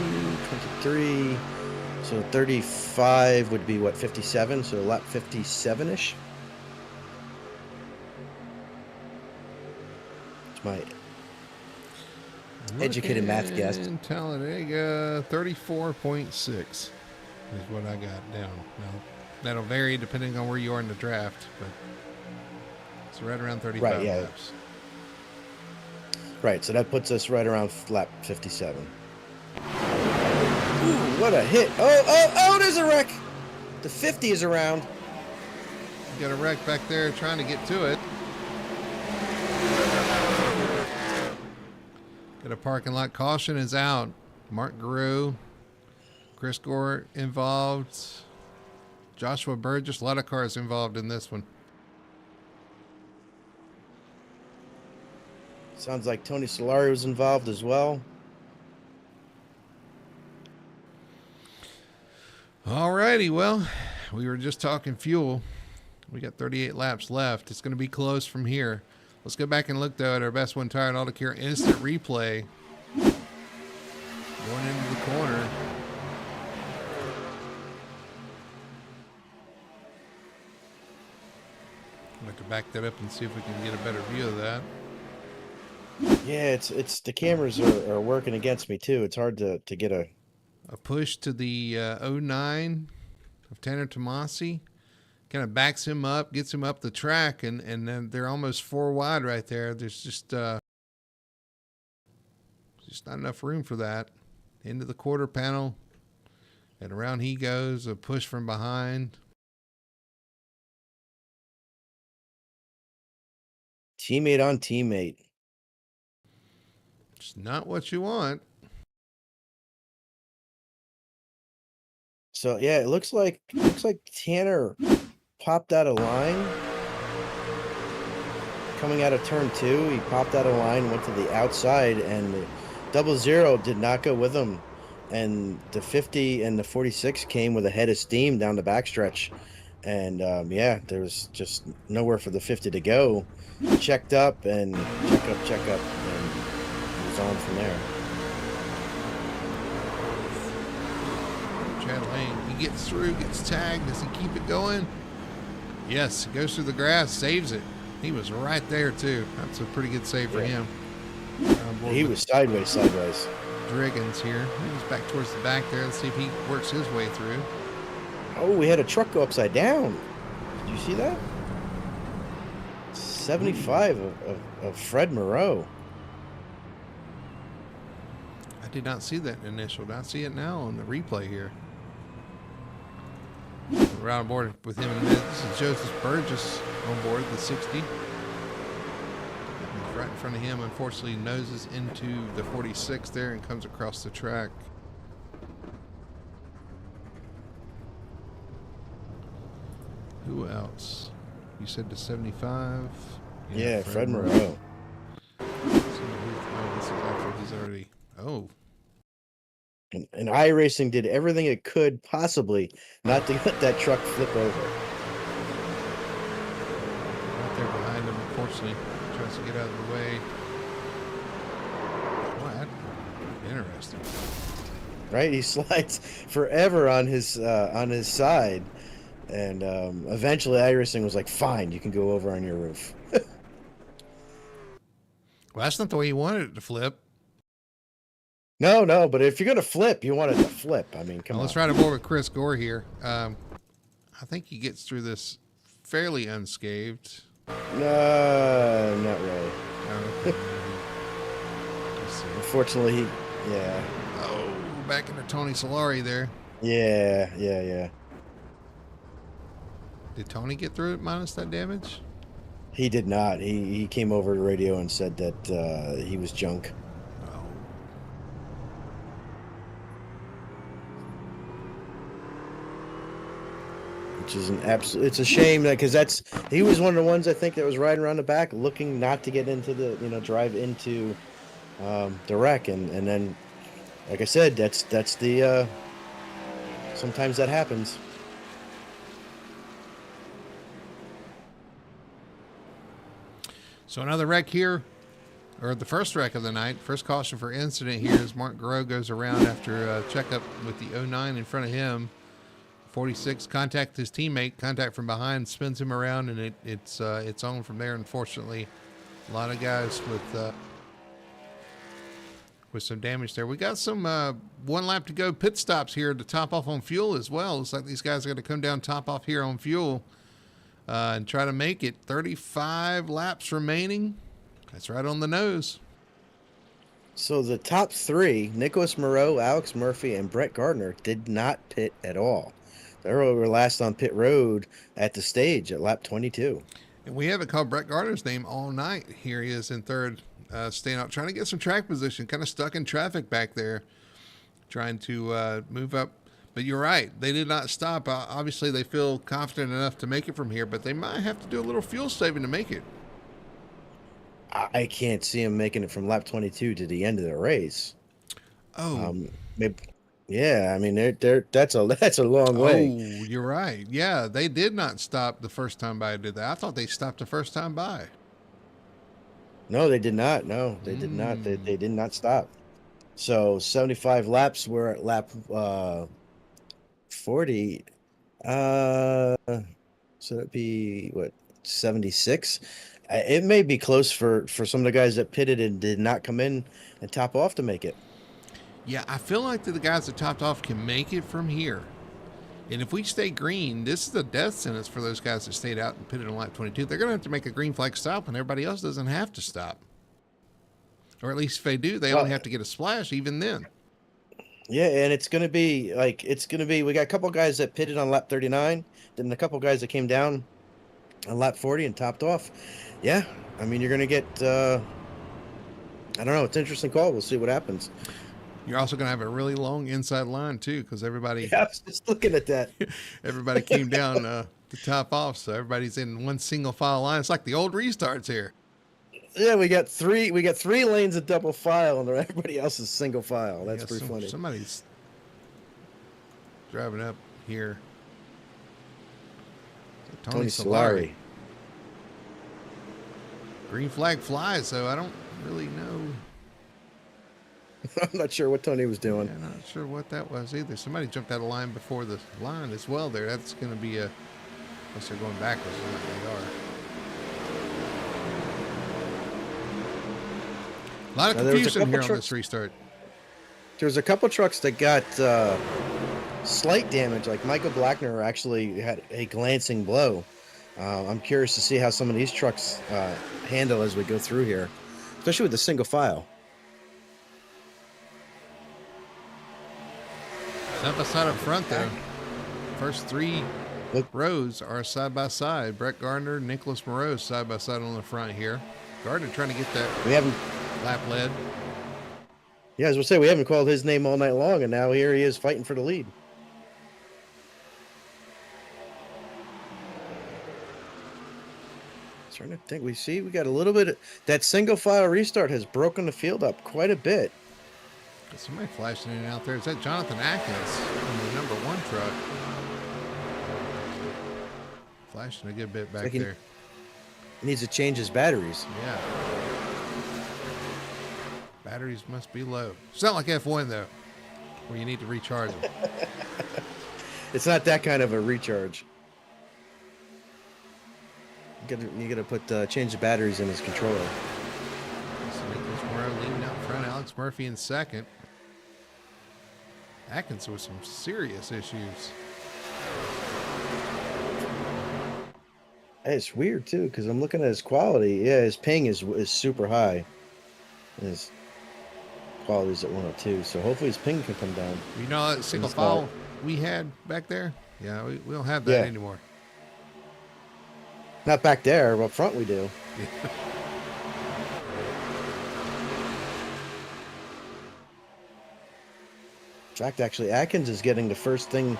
23. So 35 would be what, 57? So lap 57-ish. It's my educated math guess. Talladega, 34.6 is what I got down. Now, that'll vary depending on where you are in the draft, but it's right around 35 Right, yeah. laps. Right, so that puts us right around lap 57. Ooh, what a hit. Oh, there's a wreck. The 50 is around. You got a wreck back there trying to get to it. Got a parking lot. Caution is out. Mark Guru, Chris Gore involved. Joshua Burgess, a lot of cars involved in this one. Sounds like Tony Solari was involved as well. All righty, well, we were just talking fuel. We got 38 laps left. It's going to be close from here. Let's go back and look, though, at our best one tire and AutoCare instant replay. Going into the corner. I'd like to back that up and see if we can get a better view of that. Yeah, it's the cameras are working against me too. It's hard to get a push to the 09 of Tanner Tomasi. Kind of backs him up, gets him up the track, and then they're almost four wide right there. There's just not enough room for that. Into the quarter panel, and around he goes, a push from behind. teammate on teammate. It's not what you want. So yeah, it looks like Tanner popped out of line coming out of turn two. He popped out of line, went to the outside, and the double zero did not go with him. And the 50 and the 46 came with a head of steam down the backstretch. And yeah, there was just nowhere for the 50 to go. Checked up and check up, and it was on from there. Chad Lane, he gets through, gets tagged. Does he keep it going? Yes, he goes through the grass, saves it. He was right there too. That's a pretty good save for him. He was sideways. Driggins here. He was back towards the back there. Let's see if he works his way through. Oh, we had a truck go upside down. Did you see that? 75 of Fred Moreau. I did not see that initial. I see it now on the replay here. We're on board with him in a minute. This is Joseph Burgess on board the 60. He's right in front of him. Unfortunately, noses into the 46 there and comes across the track. Who else? You said the 75? Yeah, Fred Moreau. Oh, this is after he's already... Oh. And iRacing did everything it could possibly not to let that truck flip over. Right there behind him, unfortunately. Tries to get out of the way. What? Interesting. Right? He slides forever on his side. And eventually iRacing was like, fine, you can go over on your roof. Well, that's not the way you wanted it to flip. No, but if you're going to flip, you want it to flip. I mean, come on. Let's ride aboard with Chris Gore here. I think he gets through this fairly unscathed. No, not really. Okay. Unfortunately, yeah. Oh, back into Tony Solari there. Yeah. Did Tony get through it minus that damage? He did not. He came over the radio and said that he was junk. Oh. Which is an absolute. It's a shame because he was one of the ones I think that was riding around the back, looking not to get into the drive into the wreck, and then, like I said, that's the sometimes that happens. So another wreck here, or the first wreck of the night. First caution for incident here as Mark Garreau goes around after a checkup with the 09 in front of him. 46 contact his teammate, contact from behind, spins him around, and it's on from there. Unfortunately, a lot of guys with some damage there. We got some 1 lap to go pit stops here to top off on fuel as well. Looks like these guys are going to come down top off here on fuel. And try to make it. 35 laps remaining. That's right on the nose. So the top 3, Nicholas Moreau, Alex Murphy, and Brett Gardner, did not pit at all. They were last on pit road at the stage at lap 22. And we haven't called Brett Gardner's name all night. Here he is in third, staying out, trying to get some track position, kind of stuck in traffic back there, trying to move up. But you're right. They did not stop. Obviously, they feel confident enough to make it from here, but they might have to do a little fuel saving to make it. I can't see him making it from lap 22 to the end of the race. Oh. Maybe, yeah, I mean, that's a long way. Oh, you're right. Yeah, they did not stop the first time by did that. I thought they stopped the first time by. No, they did not. No, they did not. They did not stop. So 75 laps. We're at lap 40. So that'd be what, 76? It may be close for some of the guys that pitted and did not come in and top off to make it. Yeah, I feel like the guys that topped off can make it from here. And if we stay green, this is a death sentence for those guys that stayed out and pitted on lap 22. They're going to have to make a green flag stop, and everybody else doesn't have to stop. Or at least if they do, they only have to get a splash even then. Yeah, and it's going to be, we got a couple guys that pitted on lap 39, then a couple guys that came down on lap 40 and topped off. Yeah, I mean, you're going to get, I don't know, it's an interesting call. We'll see what happens. You're also going to have a really long inside line too, because everybody Yeah, I was just looking at that. everybody came down to top off, so everybody's in one single file line. It's like the old restarts here. Yeah, we got three lanes of double file, and everybody else is single file. That's Yeah, pretty funny. somebody's driving up here. Tony Solari. Green flag flies, so I don't really know. I'm not sure what Tony was doing. Yeah, not sure what that was either. Somebody jumped out of line before the line as well there. That's going to be a... Unless they're going backwards, they are. A lot of confusion here on this restart. There's a couple trucks that got slight damage, like Michael Blackner actually had a glancing blow. I'm curious to see how some of these trucks handle as we go through here, especially with the single file. Side by side up front, though. First three rows are side by side. Brett Gardner, Nicholas Moreau side by side on the front here. Gardner trying to get that lap lead. Yeah, as we'll say, we haven't called his name all night long, and now here he is fighting for the lead. Trying to think, we got a little bit of that single file restart has broken the field up quite a bit. Got somebody flashing in and out there. Is that Jonathan Atkins on the number 1 truck? Flashing a good bit back there. He needs to change his batteries. Yeah. Batteries must be low. It's not like F1 though, where you need to recharge them. It's not that kind of a recharge. You gotta put change the batteries in his controller. Nicholas Moreau leading out front. Alex Murphy in second. Atkins with some serious issues. It's weird too, because I'm looking at his quality. Yeah, his ping is super high. His quality's at 102, so hopefully his ping can come down. You know that single file we had back there? Yeah, we don't have that anymore. Not back there, but up front we do. Yeah. In fact, actually, Atkins is getting the first thing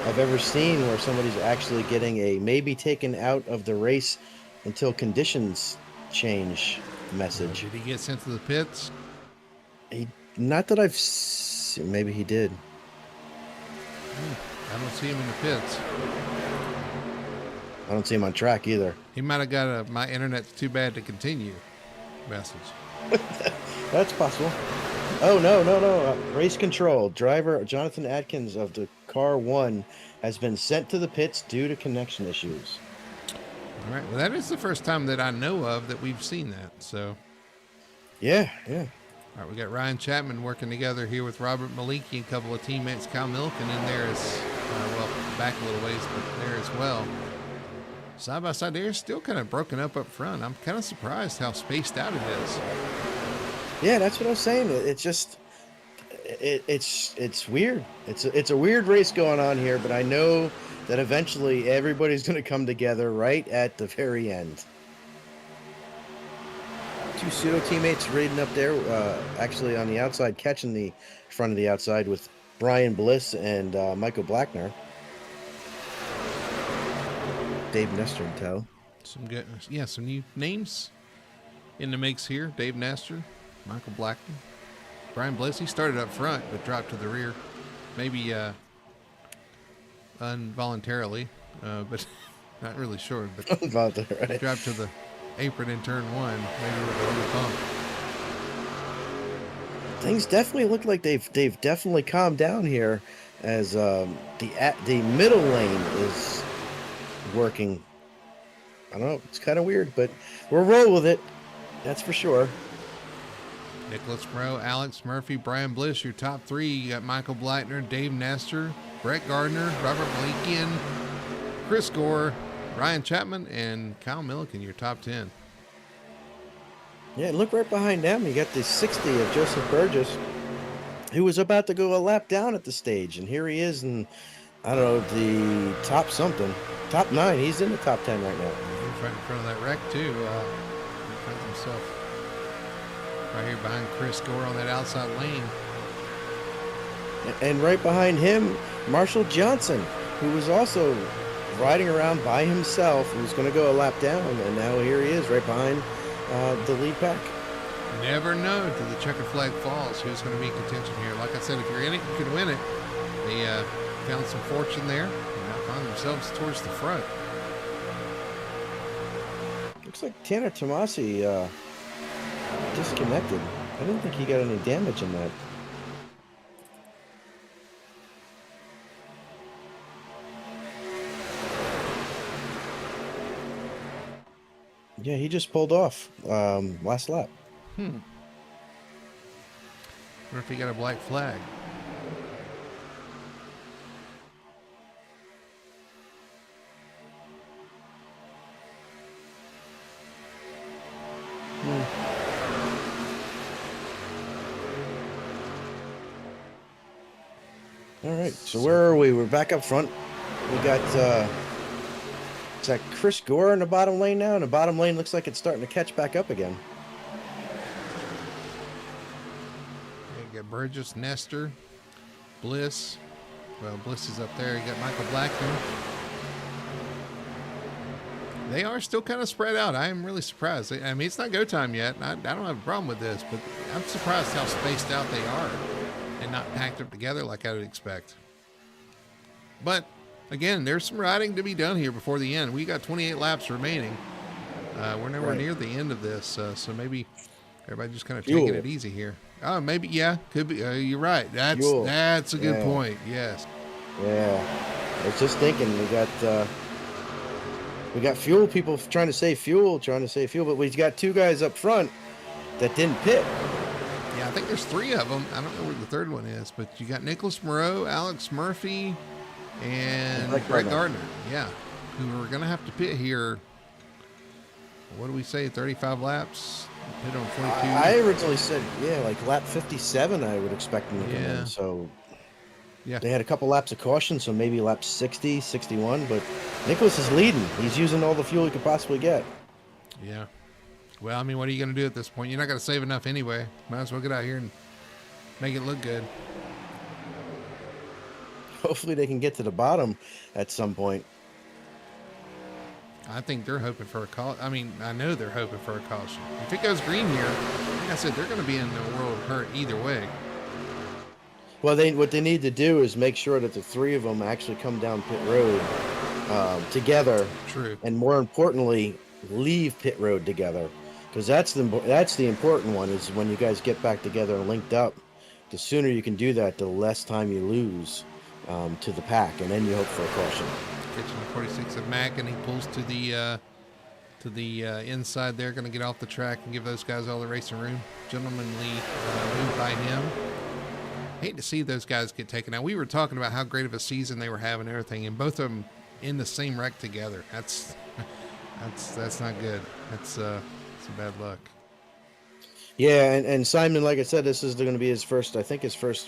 I've ever seen where somebody's actually getting a maybe taken out of the race until conditions change message. Did he get sent to the pits? Not that I've seen. Maybe he did. I don't see him in the pits. I don't see him on track either. He might have got a "my internet's too bad to continue" message. That's possible. Oh, no. Race control. Driver Jonathan Atkins of the car 1 has been sent to the pits due to connection issues. All right. Well, that is the first time that I know of that we've seen that. So. Yeah. All right. We got Ryan Chapman working together here with Robert Maliki and a couple of teammates. Kyle Milken in there as back a little ways, but there as well. Side by side, they're still kind of broken up front. I'm kind of surprised how spaced out it is. Yeah, that's what I was saying. It's just, it's weird. It's a weird race going on here, but I know that eventually everybody's going to come together right at the very end. 2 pseudo teammates raiding up there, actually on the outside, catching the front of the outside with Brian Bliss and Michael Blackner. Dave Nestor in tow. Some new names in the mix here. Dave Nestor, Michael Blackton, Brian Bliss. He started up front but dropped to the rear, maybe involuntarily, but not really sure. But Involuntarily. Dropped to the apron in turn 1, maybe with a little bump. Things definitely look like they've definitely calmed down here, as the middle lane is working. I don't know, it's kind of weird, but we'll roll with it. That's for sure. Nicholas Moreau, Alex Murphy, Brian Bliss, your top 3. You got Michael Blackner, Dave Nestor, Brett Gardner, Robert Malikian, Chris Gore, Ryan Chapman, and Kyle Milliken, your top 10. Yeah, look right behind them. You got the 60 of Joseph Burgess, who was about to go a lap down at the stage, and here he is in, I don't know, the top 9. He's in the top 10 right now. He's right in front of that wreck too. In front of himself, right here behind Chris Gore on that outside lane. And right behind him, Marshall Johnson, who was also riding around by himself, who was going to go a lap down, and now here he is right behind the lead pack. Never know till the checkered flag falls who's going to be in contention here. Like I said, if you're in it, you can win it. They found some fortune there and now find themselves towards the front. Looks like Tanner Tomasi disconnected. I didn't think he got any damage in that. Yeah, he just pulled off last lap. Wonder if he got a black flag. All right, so where are we? We're back up front. We got is that Chris Gore in the bottom lane now? And the bottom lane looks like it's starting to catch back up again. You got Burgess, Nestor, Bliss. Well, Bliss is up there. You got Michael Blackman. They are still kind of spread out. I am really surprised. I mean, it's not go time yet. I don't have a problem with this, but I'm surprised how spaced out they are and not packed up together like I would expect. But again, there's some riding to be done here before the end. We got 28 laps remaining. We're nowhere near the end of this, so maybe everybody just kind of taking it easy here. Oh, maybe, yeah, could be. You're right. That's a good point. Yes. Yeah, I was just thinking we got fuel. People trying to save fuel, but we've got two guys up front that didn't pit. Yeah, I think there's three of them. I don't know where the third one is, but you got Nicholas Moreau, Alex Murphy, and Greg Gardner. Yeah, who are going to have to pit here. What do we say, 35 laps? Pit on 22. I originally said, like lap 57 I would expect them to come in. So they had a couple laps of caution, so maybe lap 60, 61. But Nicholas is leading. He's using all the fuel he could possibly get. Yeah. Well, I mean, what are you going to do at this point? You're not going to save enough anyway. Might as well get out here and make it look good. Hopefully they can get to the bottom at some point. I think they're hoping for a call. I mean, I know they're hoping for a caution. If it goes green here, like I said, they're going to be in the world of hurt either way. Well, what they need to do is make sure that the three of them actually come down pit road together. True. And more importantly, leave pit road together. Because that's the important one, is when you guys get back together and linked up. The sooner you can do that, the less time you lose to the pack, and then you hope for a caution. Catching the 46 of Mack, and he pulls to the inside there, going to get off the track and give those guys all the racing room. Gentlemanly move by him. Hate to see those guys get taken out. We were talking about how great of a season they were having and everything, and both of them in the same wreck together. That's not good. That's some bad luck. Yeah, and Simon, like I said, this is going to be his first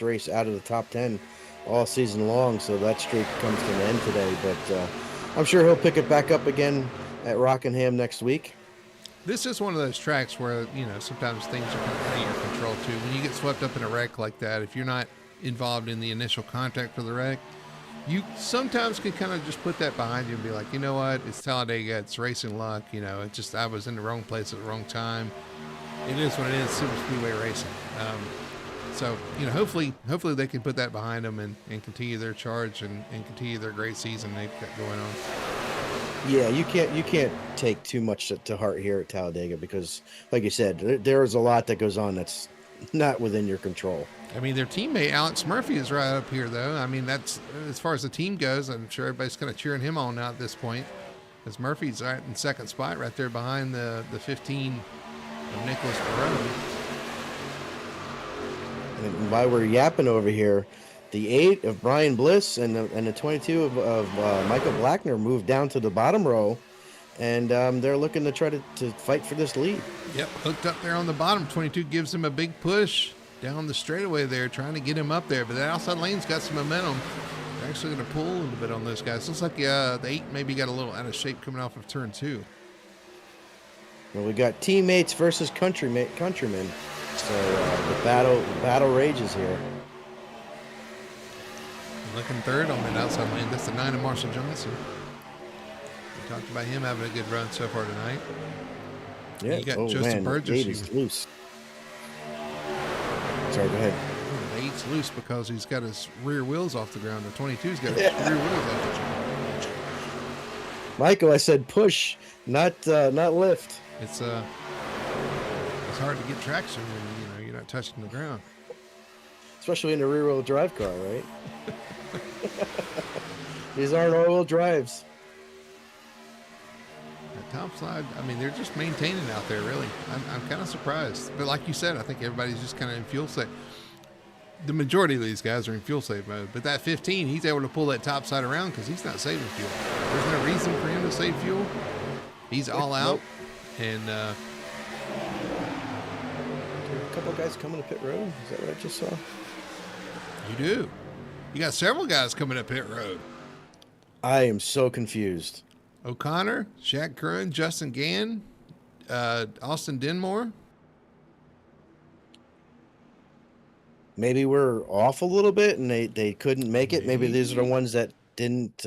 race out of the top 10 all season long, so that streak comes to an end today. But I'm sure he'll pick it back up again at Rockingham next week. This is one of those tracks where, sometimes things are kind of out of your control too. When you get swept up in a wreck like that, if you're not involved in the initial contact for the wreck, you sometimes can kind of just put that behind you and be like, you know what, it's Talladega, it's racing luck, I was in the wrong place at the wrong time. It is what it is, super speedway racing. So, hopefully they can put that behind them and continue their charge and continue their great season they've got going on. Yeah, you can't take too much to heart here at Talladega because, like you said, there's a lot that goes on that's not within your control. I mean, their teammate Alex Murphy is right up here, though. I mean, that's as far as the team goes. I'm sure everybody's kind of cheering him on now at this point, as Murphy's right in second spot, right there behind the 15 of Nicholas Moreau. And while we're yapping over here, the 8 of Brian Bliss and the 22 of Michael Blackner moved down to the bottom row, and they're looking to try to fight for this lead. Yep, hooked up there on the bottom. 22 gives him a big push down the straightaway there, trying to get him up there. But that outside lane's got some momentum. They're actually going to pull a little bit on those guys. Looks like the 8 maybe got a little out of shape coming off of turn 2. Well, we got teammates versus countrymen. So the battle rages here. Looking third on that outside lane. That's the 9 of Marshall Johnson. We talked about him having a good run so far tonight. Yeah. You got Joseph Burgess. The 8 is loose. Sorry, go ahead. The 8's loose because he's got his rear wheels off the ground. The 22's got his rear wheels off the ground. Michael, I said push, not lift. It's hard to get traction when you're not touching the ground. Especially in a rear-wheel drive car, right? These aren't all-wheel drives. That top slide, I mean, they're just maintaining out there, really. I'm kind of surprised. But like you said, I think everybody's just kind of in fuel save. The majority of these guys are in fuel save mode. But that 15, he's able to pull that top side around because he's not saving fuel. There's no reason for him to save fuel. He's all out. Nope. And a couple guys coming to pit road. Is that what I just saw? You do. You got several guys coming up pit road. I am so confused. O'Connor, Shaq Curran, Justin Gann, Austin Denmore. Maybe we're off a little bit and they couldn't make it. Maybe these are the ones that didn't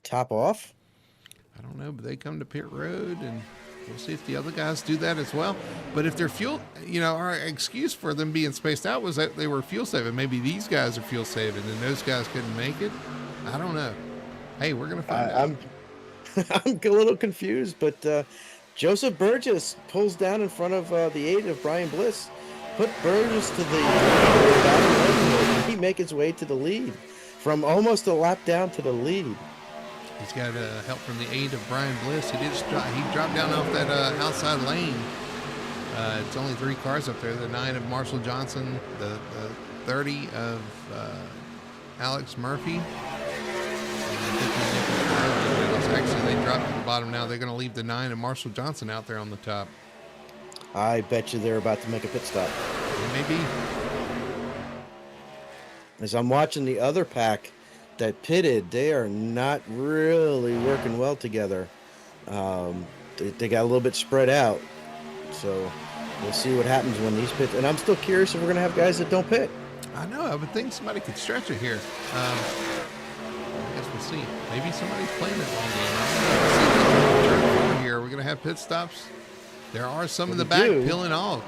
top off. I don't know, but they come to pit road, and we'll see if the other guys do that as well. But if they're fuel, our excuse for them being spaced out was that they were fuel saving. Maybe these guys are fuel saving and those guys couldn't make it. I don't know. Hey, we're going to find out. I'm a little confused, but Joseph Burgess pulls down in front of the 8 of Brian Bliss. Put Burgess to the he make his way to the lead from almost a lap down to the lead. He's got help from the 8 of Brian Bliss. He dropped down off that outside lane. It's only 3 cars up there. The 9 of Marshall Johnson, the 30 of Alex Murphy. Actually, they dropped to the bottom now. They're going to leave the 9 of Marshall Johnson out there on the top. I bet you they're about to make a pit stop. Maybe. As I'm watching the other pack that pitted, they are not really working well together. They got a little bit spread out. So we'll see what happens when these pit. And I'm still curious if we're going to have guys that don't pit. I know. I would think somebody could stretch it here. I guess we'll see. Maybe somebody's playing it long game. Here, we're going to have pit stops. There are some in the back peeling off.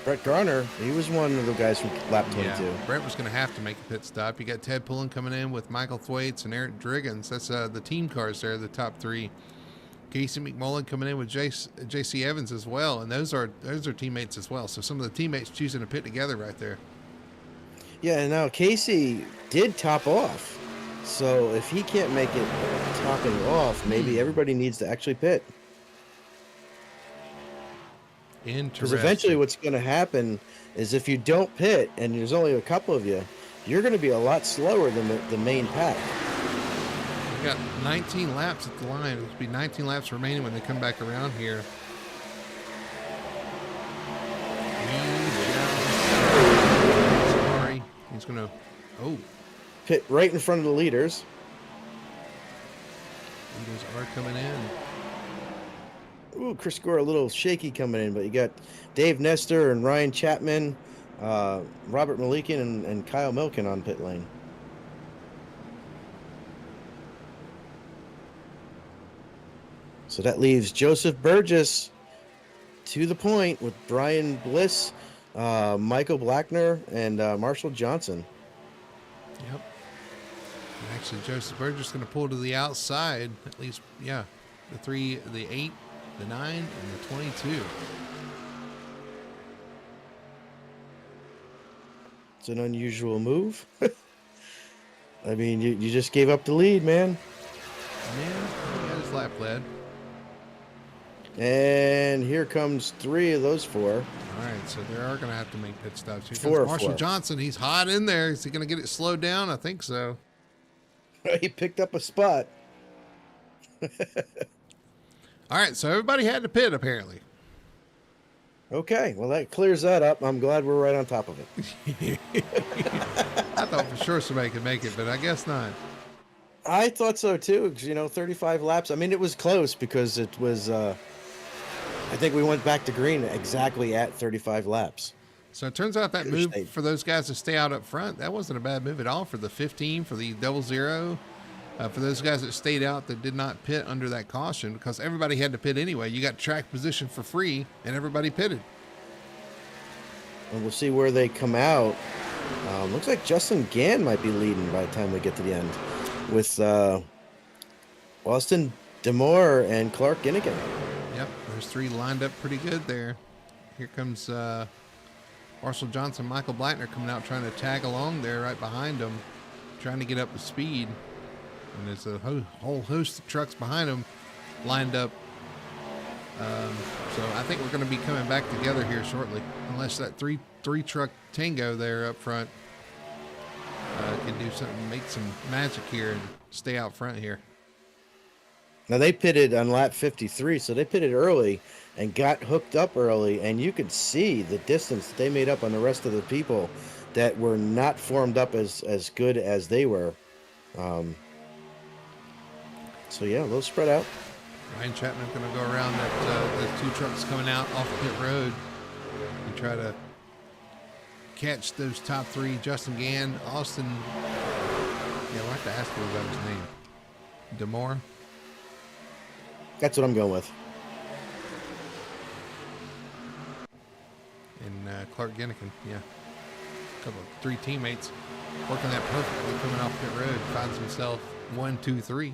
Brett Garner, he was one of the guys from lap 22. Yeah, Brett was going to have to make a pit stop. You got Ted Pullen coming in with Michael Thwaites and Eric Driggins. That's the team cars there, the top 3. Casey McMullen coming in with J.C. Evans as well, and those are teammates as well. So some of the teammates choosing to pit together right there. Yeah, and now Casey did top off. So if he can't make it topping off, maybe everybody needs to actually pit. Because eventually what's going to happen is if you don't pit and there's only a couple of you, you're going to be a lot slower than the main pack. We got 19 laps at the line. It'll be 19 laps remaining when they come back around here. Sorry. He's going to... Oh. Pit right in front of the leaders. Leaders are coming in. Ooh, Chris Gore a little shaky coming in, but you got Dave Nestor and Ryan Chapman, Robert Malikian, and Kyle Milken on pit lane. So that leaves Joseph Burgess to the point with Brian Bliss, Michael Blackner, and Marshall Johnson. Yep. Actually, Joseph Burgess is going to pull to the outside, at least, yeah, the 3, the 8, the 9, and the 22. It's an unusual move. I mean, you just gave up the lead, man. Yeah, he got his lap led. And here comes 3 of those 4. All right, so they are going to have to make pit stops. Here 4 comes Marshall Johnson. He's hot in there. Is he going to get it slowed down? I think so. He picked up a spot. All right, so everybody had to pit, apparently. Okay, well, that clears that up. I'm glad we're right on top of it. I thought for sure somebody could make it, but I guess not. I thought so, too, because, 35 laps. I mean, it was close because it was, I think we went back to green exactly at 35 laps. So it turns out that Could've move stayed. for those guys to stay out up front, that wasn't a bad move at all for the 15, for the 00. For those guys that stayed out that did not pit under that caution, because everybody had to pit anyway. You got track position for free, and everybody pitted. And we'll see where they come out. Looks like Justin Gann might be leading by the time we get to the end, with Austin Demore and Clark Ginnigan. Yep, there's 3 lined up pretty good there. Here comes Marshall Johnson, Michael Blackner coming out trying to tag along there right behind them, trying to get up to speed. And there's a whole host of trucks behind them lined up. So I think we're going to be coming back together here shortly, unless that three truck tango there up front can do something, make some magic here and stay out front here. Now they pitted on lap 53, so they pitted early and got hooked up early, and you could see the distance that they made up on the rest of the people that were not formed up as good as they were. So yeah, a little spread out. Ryan Chapman going to go around the 2 trucks coming out off pit road and try to catch those top 3. Justin Gann, Austin. Yeah, we'll have to ask him about his name. Demore. That's what I'm going with. And Clark Ginnigan, yeah. A couple of 3 teammates working that perfectly coming off pit road. Finds himself 1, 2, 3.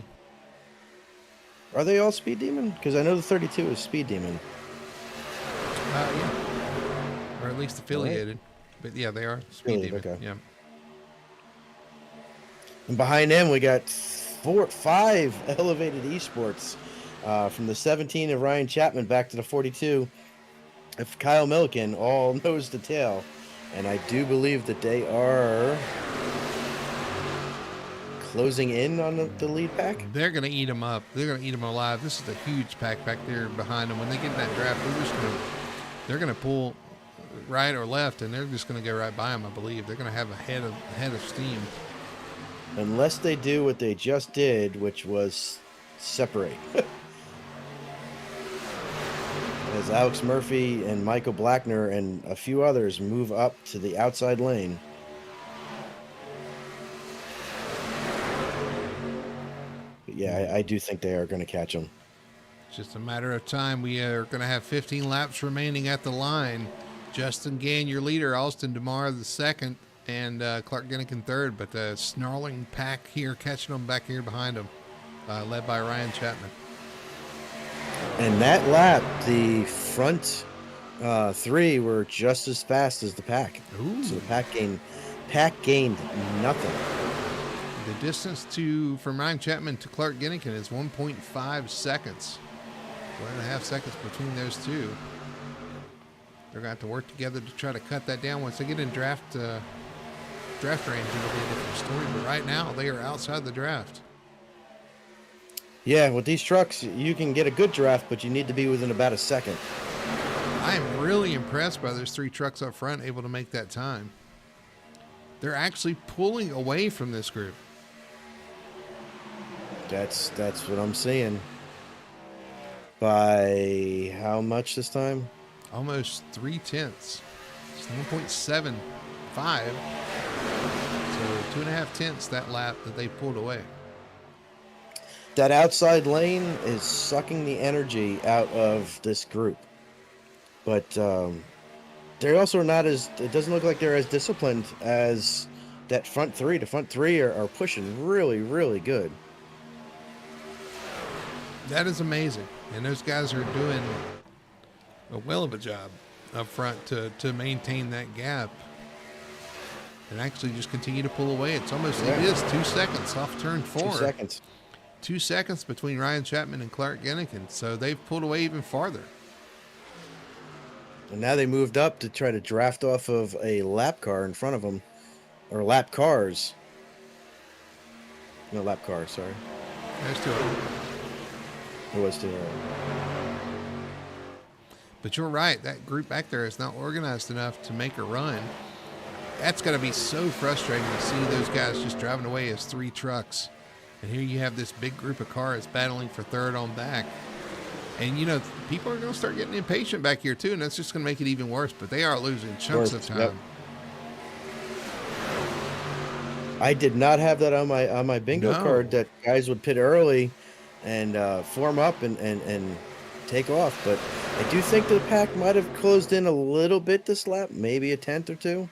Are they all Speed Demon? Because I know the 32 is Speed Demon. Yeah. Or at least affiliated. Right. But yeah, they are Speed Demon. Okay. Yeah. And behind them, we got 5 elevated esports. From the 17 of Ryan Chapman back to the 42 of Kyle Milliken, all nose to tail. And I do believe that they are closing in on the lead pack. They're going to eat them up. They're going to eat them alive. This is a huge pack back there behind them. When they get in that draft, they're going to pull right or left, and they're just going to go right by them, I believe. They're going to have a head of steam. Unless they do what they just did, which was separate. As Alex Murphy and Michael Blackner and a few others move up to the outside lane. But yeah, I do think they are going to catch them. It's just a matter of time. We are going to have 15 laps remaining at the line. Justin Gann, your leader. Austin Demar, the second. And Clark Ginnigan third. But the snarling pack here, catching them back here behind them. Led by Ryan Chapman. And that lap, the front 3 were just as fast as the pack. Ooh. So the pack gained nothing. The distance from Ryan Chapman to Clark Ginnigan is 1.5 seconds. 1.5 seconds between those 2. They're going to have to work together to try to cut that down. Once they get in draft range, it'll be a different story. But right now, they are outside the draft. Yeah, with these trucks, you can get a good draft, but you need to be within about a second. I am really impressed by those 3 trucks up front able to make that time. They're actually pulling away from this group. That's what I'm seeing. By how much this time? Almost 0.3. It's 1.75. So 2.5 tenths that lap that they pulled away. That outside lane is sucking the energy out of this group. But they also are not as, it doesn't look like they're as disciplined as that front 3. The front 3 are pushing really, really good. That is amazing. And those guys are doing a well of a job up front to maintain that gap. And actually just continue to pull away. It's almost, it is 2 seconds off turn 4. 2 seconds. 2 seconds between Ryan Chapman and Clark Ginnigan. So they've pulled away even farther. And now they moved up to try to draft off of a lap car in front of them. Or lap cars. No, lap cars, sorry. There's 2 of them. It was 2 of them. But you're right. That group back there is not organized enough to make a run. That's got to be so frustrating to see those guys just driving away as 3 trucks. And here you have this big group of cars battling for third on back. And, people are going to start getting impatient back here, too, and that's just going to make it even worse. But they are losing chunks of time. Yep. I did not have that on my bingo card that guys would pit early and form up and take off. But I do think the pack might have closed in a little bit this lap, maybe a tenth or two.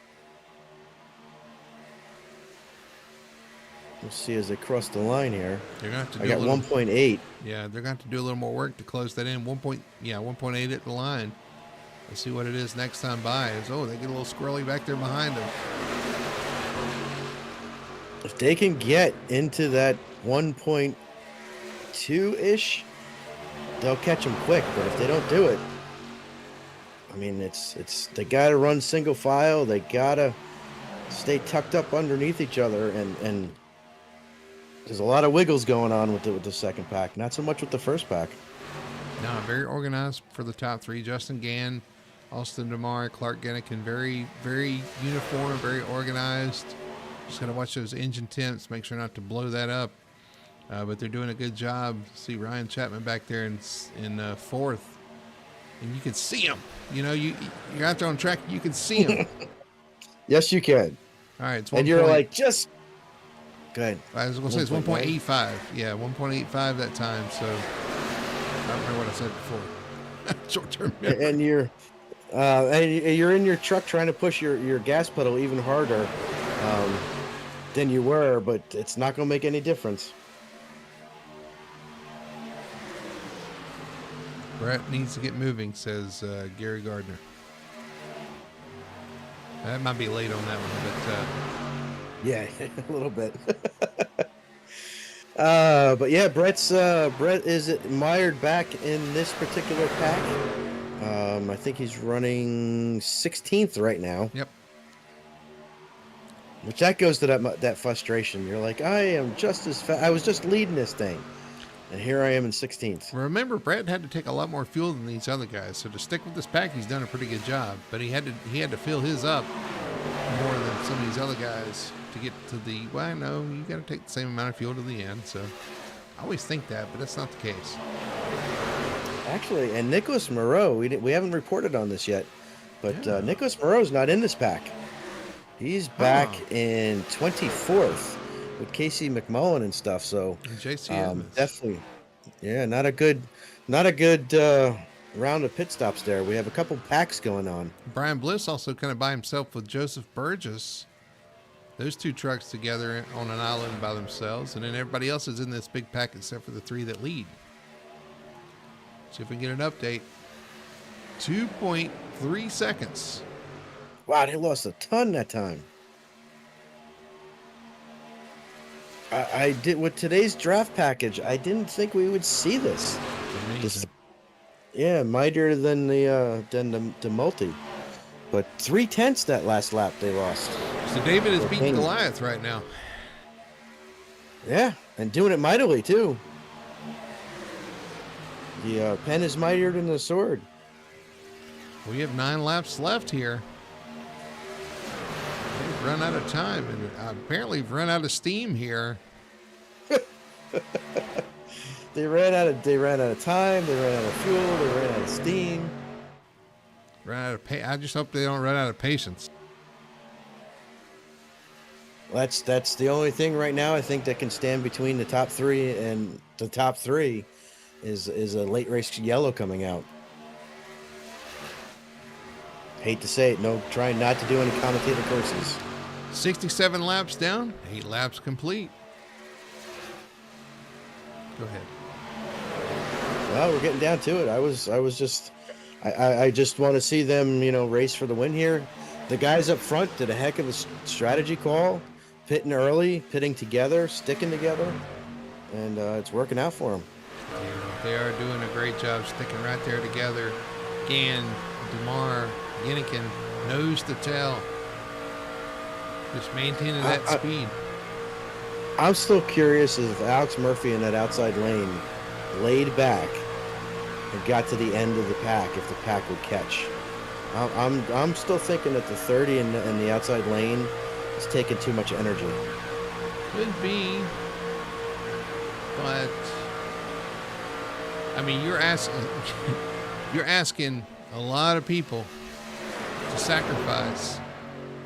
We'll see as they cross the line here. They're gonna have to do I got 1.8. Yeah, they're going to have to do a little more work to close that in. 1.8 at the line. Let's see what it is next time by. They get a little squirrely back there behind them. If they can get into that 1.2-ish, they'll catch them quick. But if they don't do it, I mean, it's they got to run single file. They got to stay tucked up underneath each other, and there's a lot of wiggles going on with the second pack. Not so much with the first pack. No, very organized for the top three. Justin Gann, Austin DeMar, Clark Gennican, very, very uniform, very organized. Just got to watch those engine temps, make sure not to blow that up. But they're doing a good job. See Ryan Chapman back there in fourth. And you can see him. You're out there on track, you can see him. Yes, you can. All right. It's and you're like, just... Go ahead. I was going to say it's 1.85. Yeah, 1.85 that time. So I don't remember what I said before. Short-term memory. And you're in your truck trying to push your gas pedal even harder than you were, but it's not going to make any difference. Brett needs to get moving, says Gary Gardner. That might be late on that one, but yeah, a little bit. But yeah, Brett is mired back in this particular pack. I think he's running 16th right now. Yep. Which that goes to that frustration. You're like, I am just as fast. I was just leading this thing, and here I am in 16th. Remember, Brett had to take a lot more fuel than these other guys. So to stick with this pack, he's done a pretty good job. But he had to fill his up more than some of these other guys to get to the. Well, I know you got to take the same amount of fuel to the end. So I always think that, but that's not the case. Actually, and Nicholas Moreau, we haven't reported on this yet, but Nicholas Moreau's not in this pack. He's back in 24th with Casey McMullen and stuff. So definitely, yeah, not a good round of pit stops there. We have a couple packs going on. Brian Bliss also kind of by himself with Joseph Burgess. Those two trucks together on an island by themselves, and then everybody else is in this big pack except for the three that lead. See if we can get an update. 2.3 seconds. Wow, they lost a ton that time. I did with today's draft package. I didn't think we would see this. Mightier than the multi, but 3/10 that last lap they lost. So David is beating Goliath right now. Yeah, and doing it mightily too. The pen is mightier than the sword. We have 9 laps left here. They've run out of time, and apparently have run out of steam here. They ran out of time. They ran out of fuel. They ran out of steam. I just hope they don't run out of patience. That's the only thing right now I think that can stand between the top three and the top three is a late race yellow coming out. Hate to say it, trying not to do any commentator courses. 67 laps down, 8 laps complete. Go ahead. Well, we're getting down to it. I just want to see them, race for the win here. The guys up front did a heck of a strategy call, pitting early, pitting together, sticking together, and it's working out for them. They are doing a great job sticking right there together. Gann, DeMar, Yennekin, nose to tail. Just maintaining that speed. I'm still curious if Alex Murphy in that outside lane laid back and got to the end of the pack, if the pack would catch. I'm still thinking that the 30 in the outside lane is taking too much energy. Could be, but I mean, you're asking a lot of people to sacrifice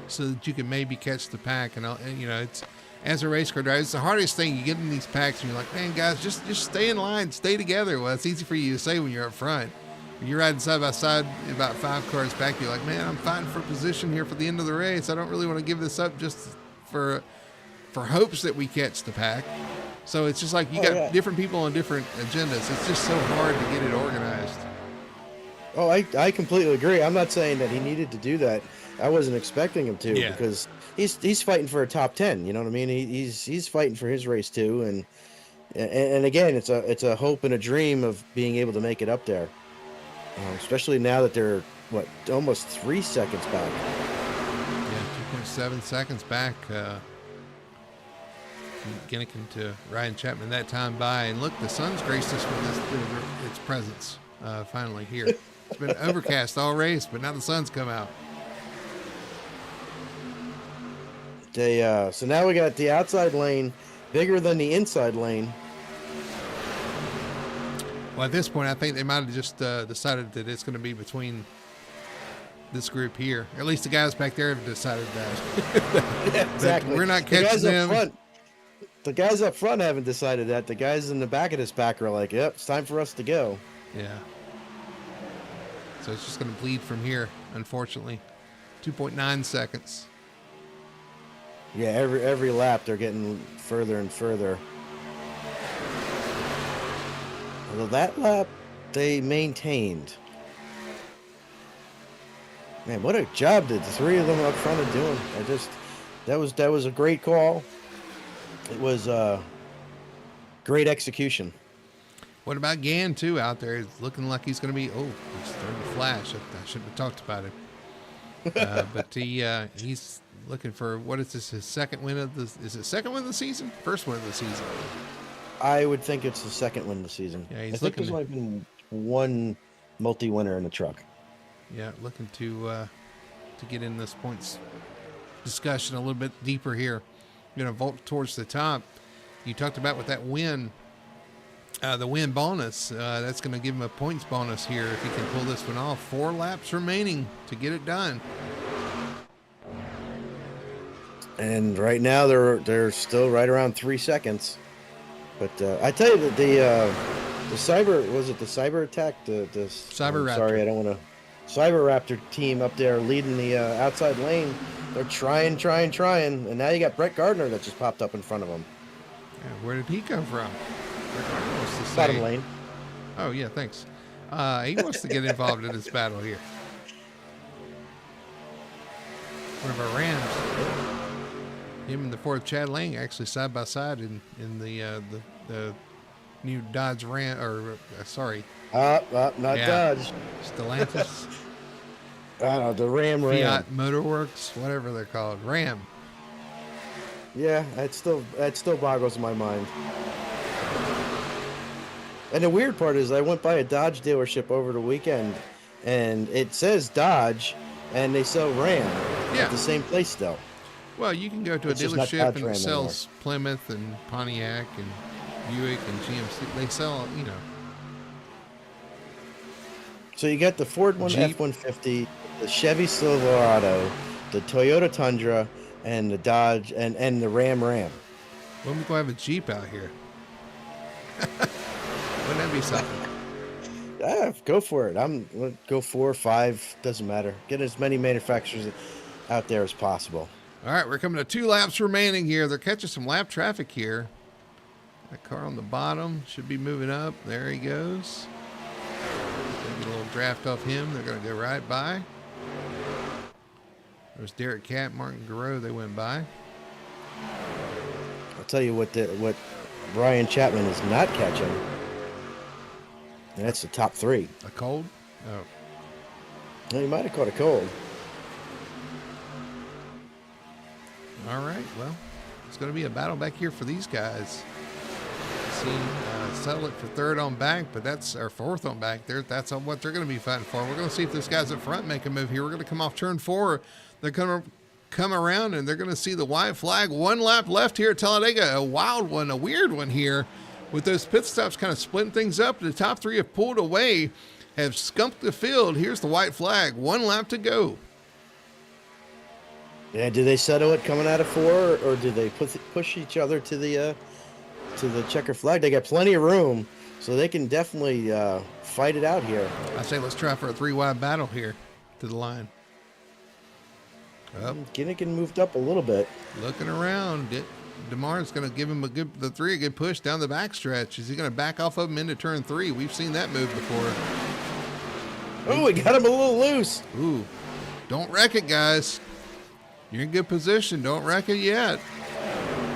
so that you can maybe catch the pack. And you know, it's as a race car driver, it's the hardest thing. You get in these packs and you're like, man, guys, just stay in line, stay together. Well, it's easy for you to say when you're up front. When you're riding side by side about 5 cars back, you're like, man, I'm fighting for position here for the end of the race. I don't really want to give this up just for hopes that we catch the pack. So it's just like you got different people on different agendas. It's just so hard to get it organized. Oh, I completely agree. I'm not saying that he needed to do that. I wasn't expecting him to because he's fighting for a top 10. You know what I mean? He's fighting for his race too, and again, it's a hope and a dream of being able to make it up there, especially now that they're almost 3 seconds back. Yeah, 2.7 seconds back. Ginnikin to Ryan Chapman that time by, and look, the sun's graced us with its presence finally here. It's been overcast all race, but now the sun's come out. So now we got the outside lane bigger than the inside lane. Well, at this point, I think they might have just decided that it's going to be between this group here. At least the guys back there have decided that. Yeah, exactly. We're not catching them. The guys up front haven't decided that. The guys in the back of this pack are like, yep, it's time for us to go. Yeah. So it's just going to bleed from here, unfortunately. 2.9 seconds. Yeah, every lap they're getting further and further. Although that lap they maintained. Man, what a job did the three of them up front are doing. That was a great call. It was great execution. What about Gann, too, out there? He's looking like he's going to be... Oh, he's starting to flash. I shouldn't have talked about him. But he's looking for... What is this? His second win of the... Is it second win of the season? First win of the season. I would think it's the second win of the season. Yeah, I think there's like been one multi-winner in the truck. Yeah, looking to get in this points discussion a little bit deeper here. Going to vault towards the top. You talked about with that win, the win bonus. That's going to give him a points bonus here if he can pull this one off. 4 laps remaining to get it done. And right now they're still right around 3 seconds. But I tell you that the cyber attack, the Cyber Raptor. Sorry, I don't want to. Cyber Raptor team up there leading the outside lane. They're trying, and now you got Brett Gardner that just popped up in front of him. Yeah, where did he come from? Bottom lane. Oh yeah, thanks. He wants to get involved in this battle here. One of our Rams. Him and the 4th Chad Lang actually side by side in the new Dodge Ram, or sorry. Not Dodge. Stellantis. The Ram. Fiat Motorworks, whatever they're called. Ram. Yeah, that still boggles my mind. And the weird part is I went by a Dodge dealership over the weekend, and it says Dodge, and they sell Ram at the same place still. Well, you can go to a dealership and it sells Plymouth and Pontiac and Buick and GMC. They sell, you know. So you got the Ford F-150, the Chevy Silverado, the Toyota Tundra, and the Dodge, and the Ram. When we go have a Jeep out here. Wouldn't that be something? Yeah, go for it. Go 4 or 5, doesn't matter. Get as many manufacturers out there as possible. All right, we're coming to 2 laps remaining here. They're catching some lap traffic here. That car on the bottom should be moving up. There he goes. Get a little draft off him. They're going to go right by. There's Derek Catt, Martin Garreau. They went by. I'll tell you what Brian Chapman is not catching. And that's the top 3. A cold? Oh. No, he might have caught a cold. All right, well, it's going to be a battle back here for these guys. Settle it for 3rd on back, but that's our 4th on back there. That's what they're going to be fighting for. We're going to see if those guys up front make a move here. We're going to come off turn 4. They're going to come around, and they're going to see the white flag. 1 lap left here at Talladega. A wild one, a weird one here. With those pit stops kind of splitting things up, the top three have pulled away, have skunked the field. Here's the white flag. 1 lap to go. Yeah, do they settle it coming out of 4, or do they push each other to the checker flag? They got plenty of room, so they can definitely fight it out here. I say let's try for a 3-wide battle here to the line. Ginnigan moved up a little bit. Looking around. DeMar's going to give him a good push down the backstretch. Is he going to back off of him into turn 3? We've seen that move before. Oh, we got him a little loose. Ooh, don't wreck it, guys. You're in good position. Don't wreck it yet.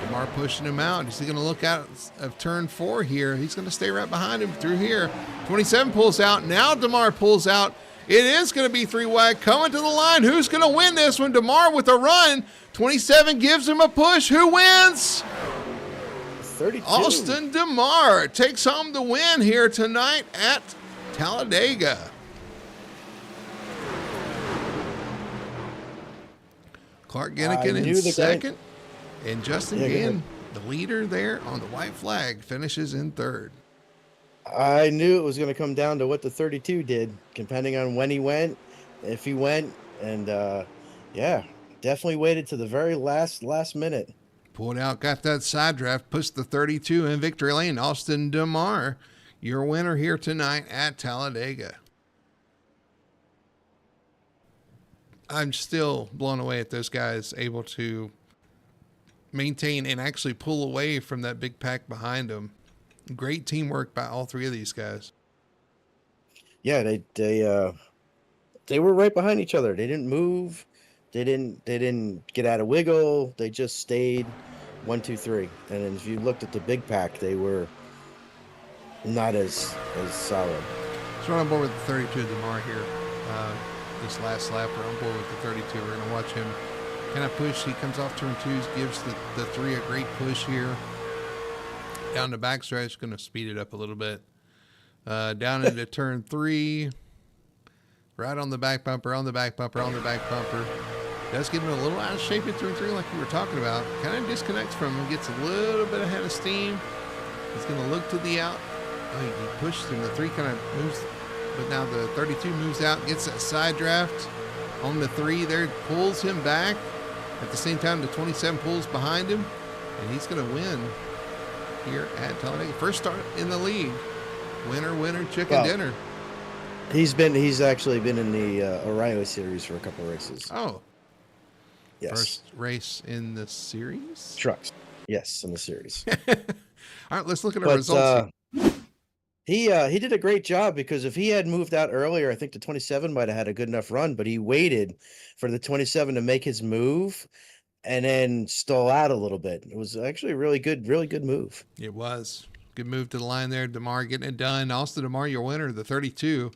DeMar pushing him out. Is he going to look out of turn 4 here? He's going to stay right behind him through here. 27 pulls out. Now DeMar pulls out. It is going to be 3 wide coming to the line. Who's going to win this one? DeMar with a run. 27 gives him a push. Who wins? 32. Austin DeMar takes home the win here tonight at Talladega. Clark Ginnigan in second. And Justin Gann, the leader there on the white flag, finishes in third. I knew it was going to come down to what the 32 did, depending on when he went, if he went, and definitely waited to the very last minute. Pulled out, got that side draft, pushed the 32 in victory lane. Austin DeMar, your winner here tonight at Talladega. I'm still blown away at those guys able to maintain and actually pull away from that big pack behind them. Great teamwork by all 3 of these guys. Yeah, they were right behind each other. They didn't move. They didn't get out of wiggle. They just stayed 1, 2, 3. And if you looked at the big pack, they were not as solid. So we're on board with the 32 DeMar here. This last lap, we're on board with the 32. We're going to watch him kind of push. He comes off turn 2s, gives the 3 a great push here. Down the backstretch, going to speed it up a little bit. Down into turn 3. Right on the back bumper, on the back bumper, on the back bumper. Does get him a little out of shape at turn 3 like you were talking about. Kind of disconnects from him, gets a little bit ahead of steam. He's going to look to the out. Oh, he pushed him. The 3 kind of moves, but now the 32 moves out, gets that side draft on the 3 there, pulls him back. At the same time, the 27 pulls behind him, and he's going to win here at Talladega. First start in the league. Winner, chicken dinner. He's actually been in the O'Reilly series for a couple of races. Oh. Yes. First race in the series? Trucks. Yes, in the series. All right, let's look at our results. He did a great job, because if he had moved out earlier, I think the 27 might have had a good enough run, but he waited for the 27 to make his move and then stall out a little bit. It was actually a really good move. It was. Good move to the line there. DeMar getting it done. Austin DeMar, your winner, the 32.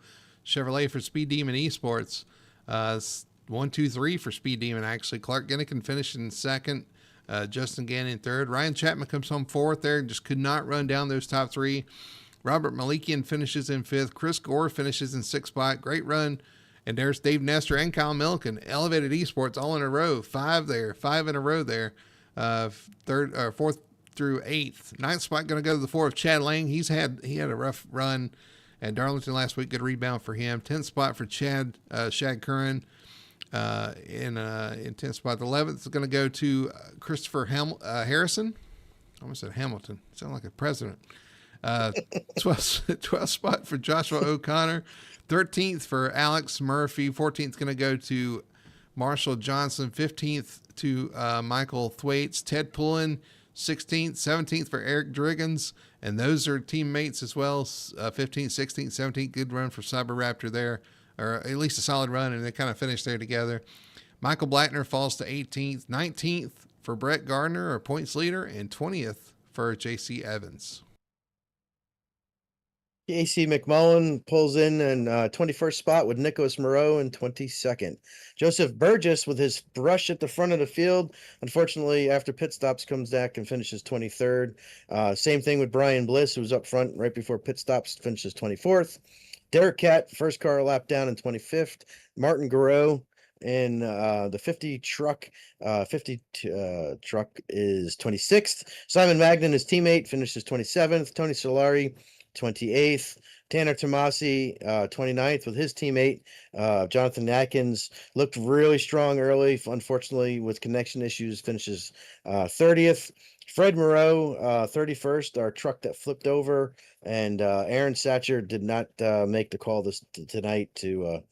Chevrolet for Speed Demon Esports. 1, 2, 3 for Speed Demon, actually. Clark Ginnigan finished in second. Justin Gann in third. Ryan Chapman comes home fourth there. Just could not run down those top 3. Robert Malikian finishes in 5th. Chris Gore finishes in 6th spot. Great run. And there's Dave Nestor and Kyle Milliken. Elevated Esports all in a row. 5 in a row there. 4th through 8th. 9th spot going to go to the 4 of Chad Lang. He had a rough run at Darlington last week. Good rebound for him. 10th spot for Shad Curran. In 10th spot. The 11th is going to go to Christopher Harrison. I almost said Hamilton. Sound like a president. 12th spot for Joshua O'Connor. 13th for Alex Murphy. 14th is going to go to Marshall Johnson. 15th to Michael Thwaites. Ted Pullen. 16th, 17th for Eric Driggins. And those are teammates as well. 15th, 16th, 17th. Good run for Cyber Raptor there. Or at least a solid run, and they kind of finished there together. Michael Blackner falls to 18th. 19th for Brett Gardner, our points leader. And 20th for J.C. Evans. AC McMullen pulls in 21st spot with Nicholas Moreau in 22nd. Joseph Burgess with his brush at the front of the field. Unfortunately, after pit stops, comes back and finishes 23rd. Same thing with Brian Bliss, who was up front right before pit stops, finishes 24th. Derek Catt, first car lap down in 25th. Martin Garreau and the 50 truck is 26th. Simon Magnan, his teammate, finishes 27th. Tony Solari, 28th. Tanner Tomasi, 29th with his teammate. Jonathan Atkins looked really strong early. Unfortunately, with connection issues, finishes 30th. Fred Moreau, 31st, our truck that flipped over. And Aaron Satcher did not make the call tonight to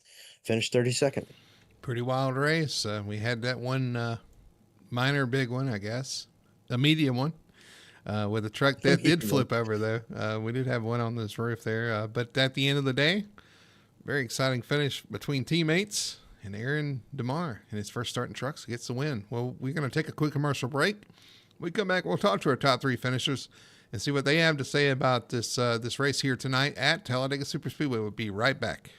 finish 32nd. Pretty wild race. We had that one minor big one, I guess, a medium one. With a truck that did flip over, though. We did have one on this roof there. But at the end of the day, very exciting finish between teammates, and Aaron DeMar in his first starting trucks gets the win. Well, we're going to take a quick commercial break. When we come back, we'll talk to our top 3 finishers and see what they have to say about this race here tonight at Talladega Superspeedway. We'll be right back.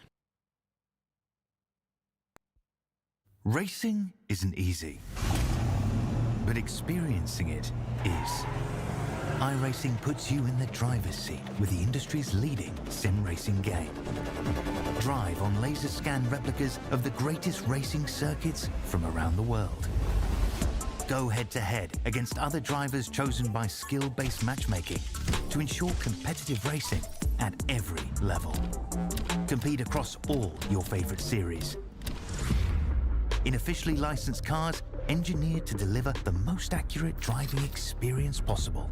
Racing isn't easy, but experiencing it is. iRacing puts you in the driver's seat with the industry's leading sim racing game. Drive on laser scan replicas of the greatest racing circuits from around the world. Go head to head against other drivers chosen by skill-based matchmaking to ensure competitive racing at every level. Compete across all your favorite series. In officially licensed cars, engineered to deliver the most accurate driving experience possible.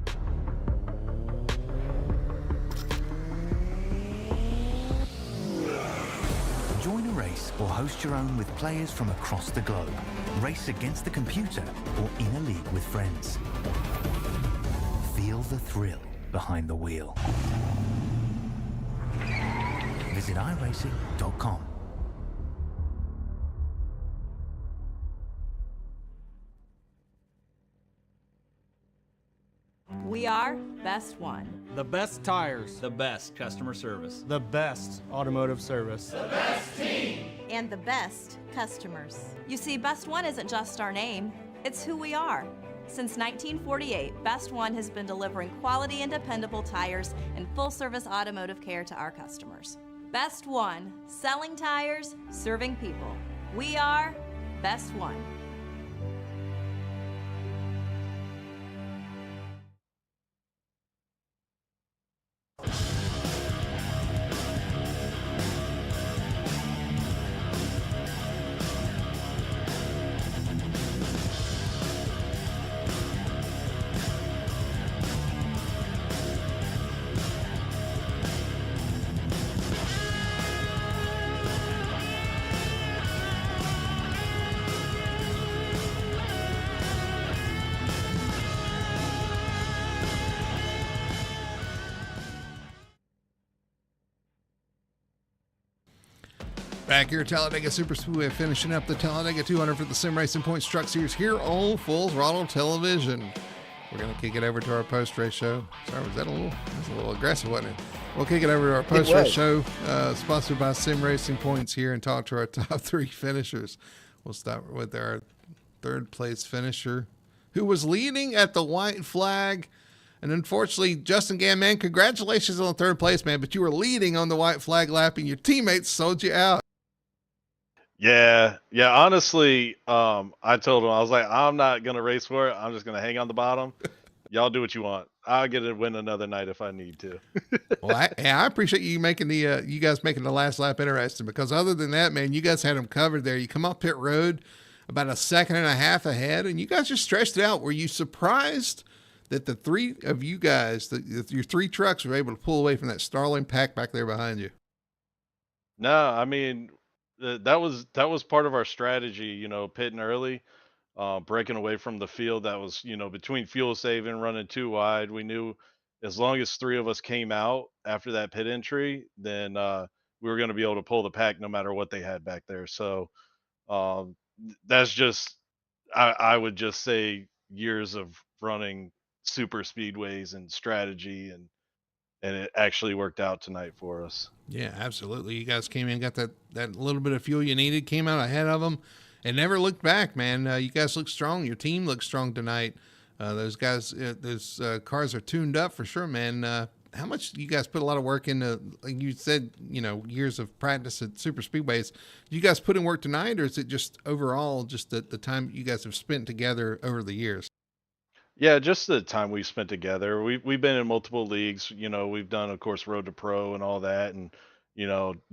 Join a race or host your own with players from across the globe. Race against the computer or in a league with friends. Feel the thrill behind the wheel. Visit iRacing.com. We are Best One. The best tires. The best customer service. The best automotive service. The best team. And the best customers. You see, Best One isn't just our name, it's who we are. Since 1948, Best One has been delivering quality and dependable tires and full-service automotive care to our customers. Best One, selling tires, serving people. We are Best One. Back here at Talladega Superspeedway, finishing up the Talladega 200 for the Sim Racing Points Truck Series here on Full Throttle Television. We're going to kick it over to our post-race show. Sorry, that's a little aggressive, wasn't it? We'll kick it over to our post-race show, sponsored by Sim Racing Points here, and talk to our top 3 finishers. We'll start with our third place finisher, who was leading at the white flag. And unfortunately, Justin Gann, man, congratulations on third place, man, but you were leading on the white flag lap and your teammates sold you out. Yeah. Honestly, I told him, I was like, I'm not going to race for it. I'm just going to hang on the bottom. Y'all do what you want. I'll get to win another night if I need to. Well, I appreciate you making you guys making the last lap interesting, because other than that, man, you guys had them covered there. You come off pit road about a second and a half ahead, and you guys just stretched it out. Were you surprised that the 3 of you guys, your 3 trucks, were able to pull away from that Starling pack back there behind you? No, I mean, that was part of our strategy, pitting early, breaking away from the field that was, between fuel saving, running too wide. We knew as long as 3 of us came out after that pit entry, then we were going to be able to pull the pack no matter what they had back there. So that's just, I would just say, years of running super speedways and strategy, and it actually worked out tonight for us. Yeah, absolutely. You guys came in, got that little bit of fuel you needed, came out ahead of them, and never looked back, man. You guys look strong. Your team looks strong tonight. Those guys, those cars are tuned up for sure, man. how much you guys put a lot of work into, like you said, years of practice at super speedways. Do you guys put in work tonight, or is it just overall just the time you guys have spent together over the years? Yeah, just the time we spent together. We've been in multiple leagues. We've done, of course, Road to Pro and all that, and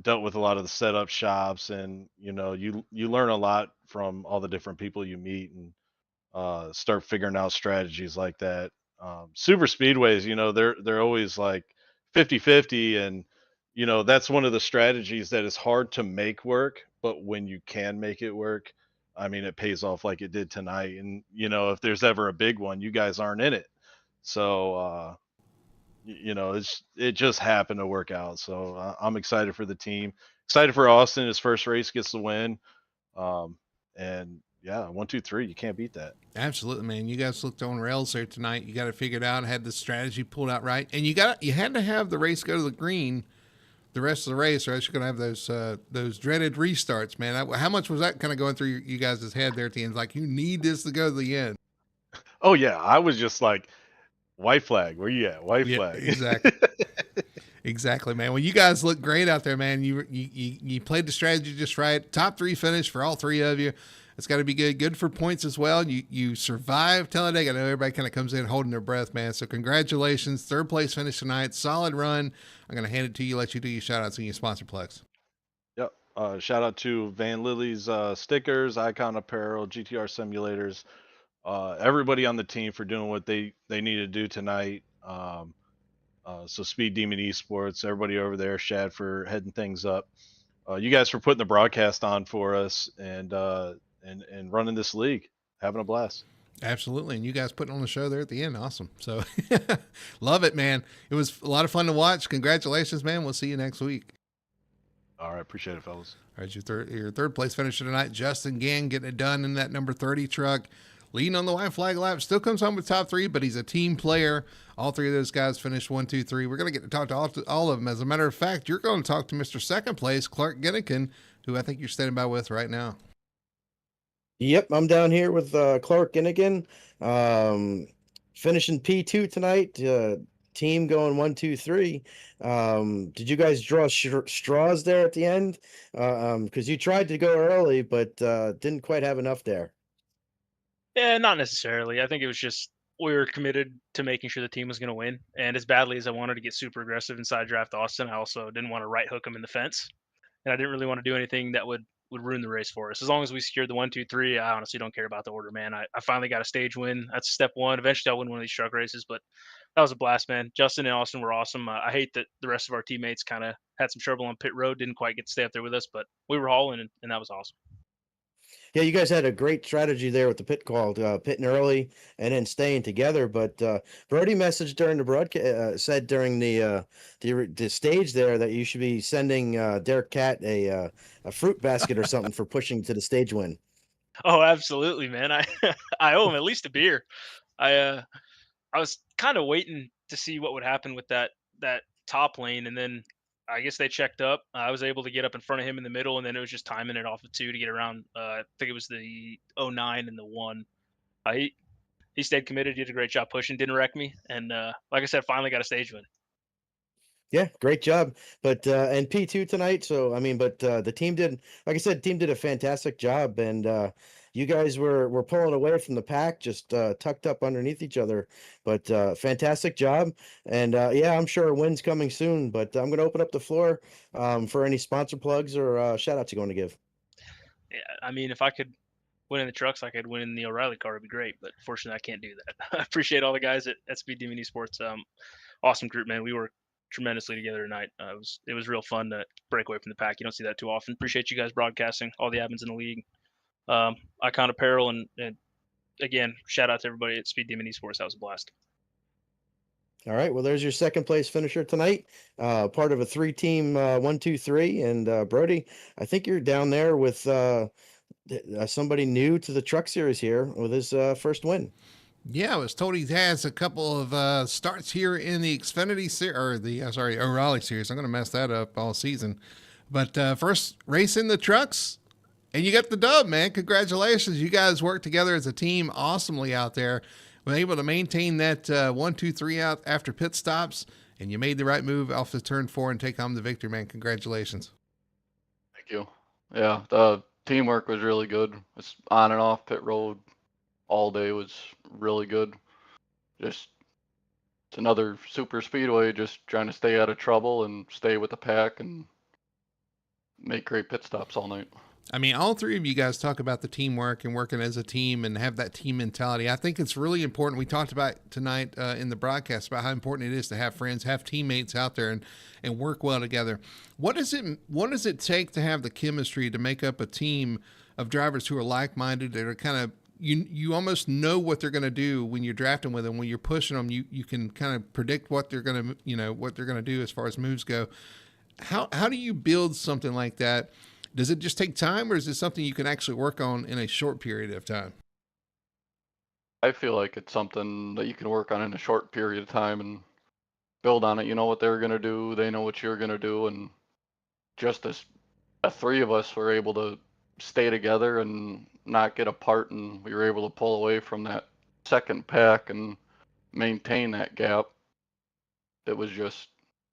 dealt with a lot of the setup shops, and you learn a lot from all the different people you meet, and start figuring out strategies like that. Super speedways, they're always like 50-50, and that's one of the strategies that is hard to make work, but when you can make it work, I mean, it pays off like it did tonight. And if there's ever a big one, you guys aren't in it, so it just happened to work out. So I'm excited for the team, excited for Austin. His first race gets the win. And yeah, 1, 2, 3, you can't beat that. Absolutely, man. You guys looked on rails there tonight. You got it figured out, had the strategy pulled out right, and you had to have the race go to the green the rest of the race, or else you're gonna have those dreaded restarts, man. How much was that kind of going through you guys' head there at the end? Like, you need this to go to the end. Oh yeah, I was just like, white flag, where you at? White Yeah, flag. exactly. Exactly, man. Well, you guys look great out there, man. You played the strategy just right. Top 3 finish for all 3 of you. It's got to be good. Good for points as well. You survived Talladega. I know everybody kind of comes in holding their breath, man. So congratulations. 3rd place finish tonight. Solid run. I'm going to hand it to you, let you do your shout-outs and your sponsor plugs. Yep. Shout out to Van Lilly's stickers, Icon Apparel, GTR Simulators, everybody on the team for doing what they needed to do tonight. So Speed Demon Esports, everybody over there, Shad for heading things up. You guys for putting the broadcast on for us, and running this league, having a blast. Absolutely. And you guys putting on the show there at the end. Awesome. So love it, man. It was a lot of fun to watch. Congratulations, man. We'll see you next week. All right. Appreciate it, fellas. All right. Your third place finisher tonight, Justin Gang, getting it done in that number 30 truck. Leading on the white flag lap, still comes home with top 3, but he's a team player. All 3 of those guys finished 1, 2, 3. We're going to get to talk to all of them. As a matter of fact, you're going to talk to Mr. Second Place, Clark Ginnikin, who I think you're standing by with right now. Yep, I'm down here with Clark Ginnigan, finishing P2 tonight. Team going 1, 2, 3. Did you guys draw straws there at the end? Because you tried to go early, but didn't quite have enough there. Yeah, not necessarily. I think it was just we were committed to making sure the team was going to win. And as badly as I wanted to get super aggressive inside draft Austin, I also didn't want to right hook him in the fence. And I didn't really want to do anything that would ruin the race for us. As long as we secured the 1, 2, 3, I honestly don't care about the order, man. I finally got a stage win. That's step 1. Eventually I'll win one of these truck races, but that was a blast, man. Justin and Austin were awesome. I hate that the rest of our teammates kind of had some trouble on pit road, didn't quite get to stay up there with us, but we were hauling, and that was awesome. Yeah, you guys had a great strategy there with the pit call, pitting early and then staying together. But Brody messaged during the broadcast, said during the stage there that you should be sending Derek Cat a fruit basket or something for pushing to the stage win. Oh, absolutely, man. I owe him at least a beer. I was kind of waiting to see what would happen with that top lane, and then I guess they checked up. I was able to get up in front of him in the middle, and then it was just timing it off of 2 to get around. I think it was the 09 and the 1. He stayed committed. He did a great job pushing, didn't wreck me, and like I said, finally got a stage win. Yeah, great job. But and P2 tonight. So I mean, but the team did, like I said, the team did a fantastic job, and you guys were pulling away from the pack, just tucked up underneath each other. But fantastic job. And yeah, I'm sure a win's coming soon. But I'm going to open up the floor for any sponsor plugs or shout outs you're going to give. Yeah, I mean, if I could win in the trucks, I could win in the O'Reilly car. It'd be great. But fortunately, I can't do that. I appreciate all the guys at Speed Demon Esports. Awesome group, man. We worked tremendously together tonight. It was real fun to break away from the pack. You don't see that too often. Appreciate you guys broadcasting, all the admins in the league. Icon Apparel, and again, shout out to everybody at Speed Demon Esports. That was a blast. All right, well, there's your second place finisher tonight, part of a 3-team 1, 2, 3. And Brody, I think you're down there with somebody new to the truck series here with his first win. Yeah, I was told he has a couple of starts here in the Xfinity series, or the O'Reilly series. I'm going to mess that up all season. But first race in the trucks, and you got the dub, man. Congratulations. You guys worked together as a team awesomely out there. Were able to maintain that 1, 2, 3 out after pit stops and you made the right move off the turn 4 and take home the victory, man. Congratulations. Thank you. Yeah, the teamwork was really good. It's on and off pit road all day was really good. Just it's another super speedway, just trying to stay out of trouble and stay with the pack and make great pit stops all night. I mean, all three of you guys talk about the teamwork and working as a team and have that team mentality. I think it's really important. We talked about tonight in the broadcast about how important it is to have friends, have teammates out there and work well together. What does it take to have the chemistry to make up a team of drivers who are like-minded, that are kind of, you almost know what they're going to do when you're drafting with them, when you're pushing them, you can kind of predict what they're going to, what they're going to do as far as moves go. How do you build something like that? Does it just take time, or is it something you can actually work on in a short period of time? I feel like it's something that you can work on in a short period of time and build on it. You know what they're going to do, they know what you're going to do, and just as the three of us were able to stay together and not get apart, and we were able to pull away from that second pack and maintain that gap. It was just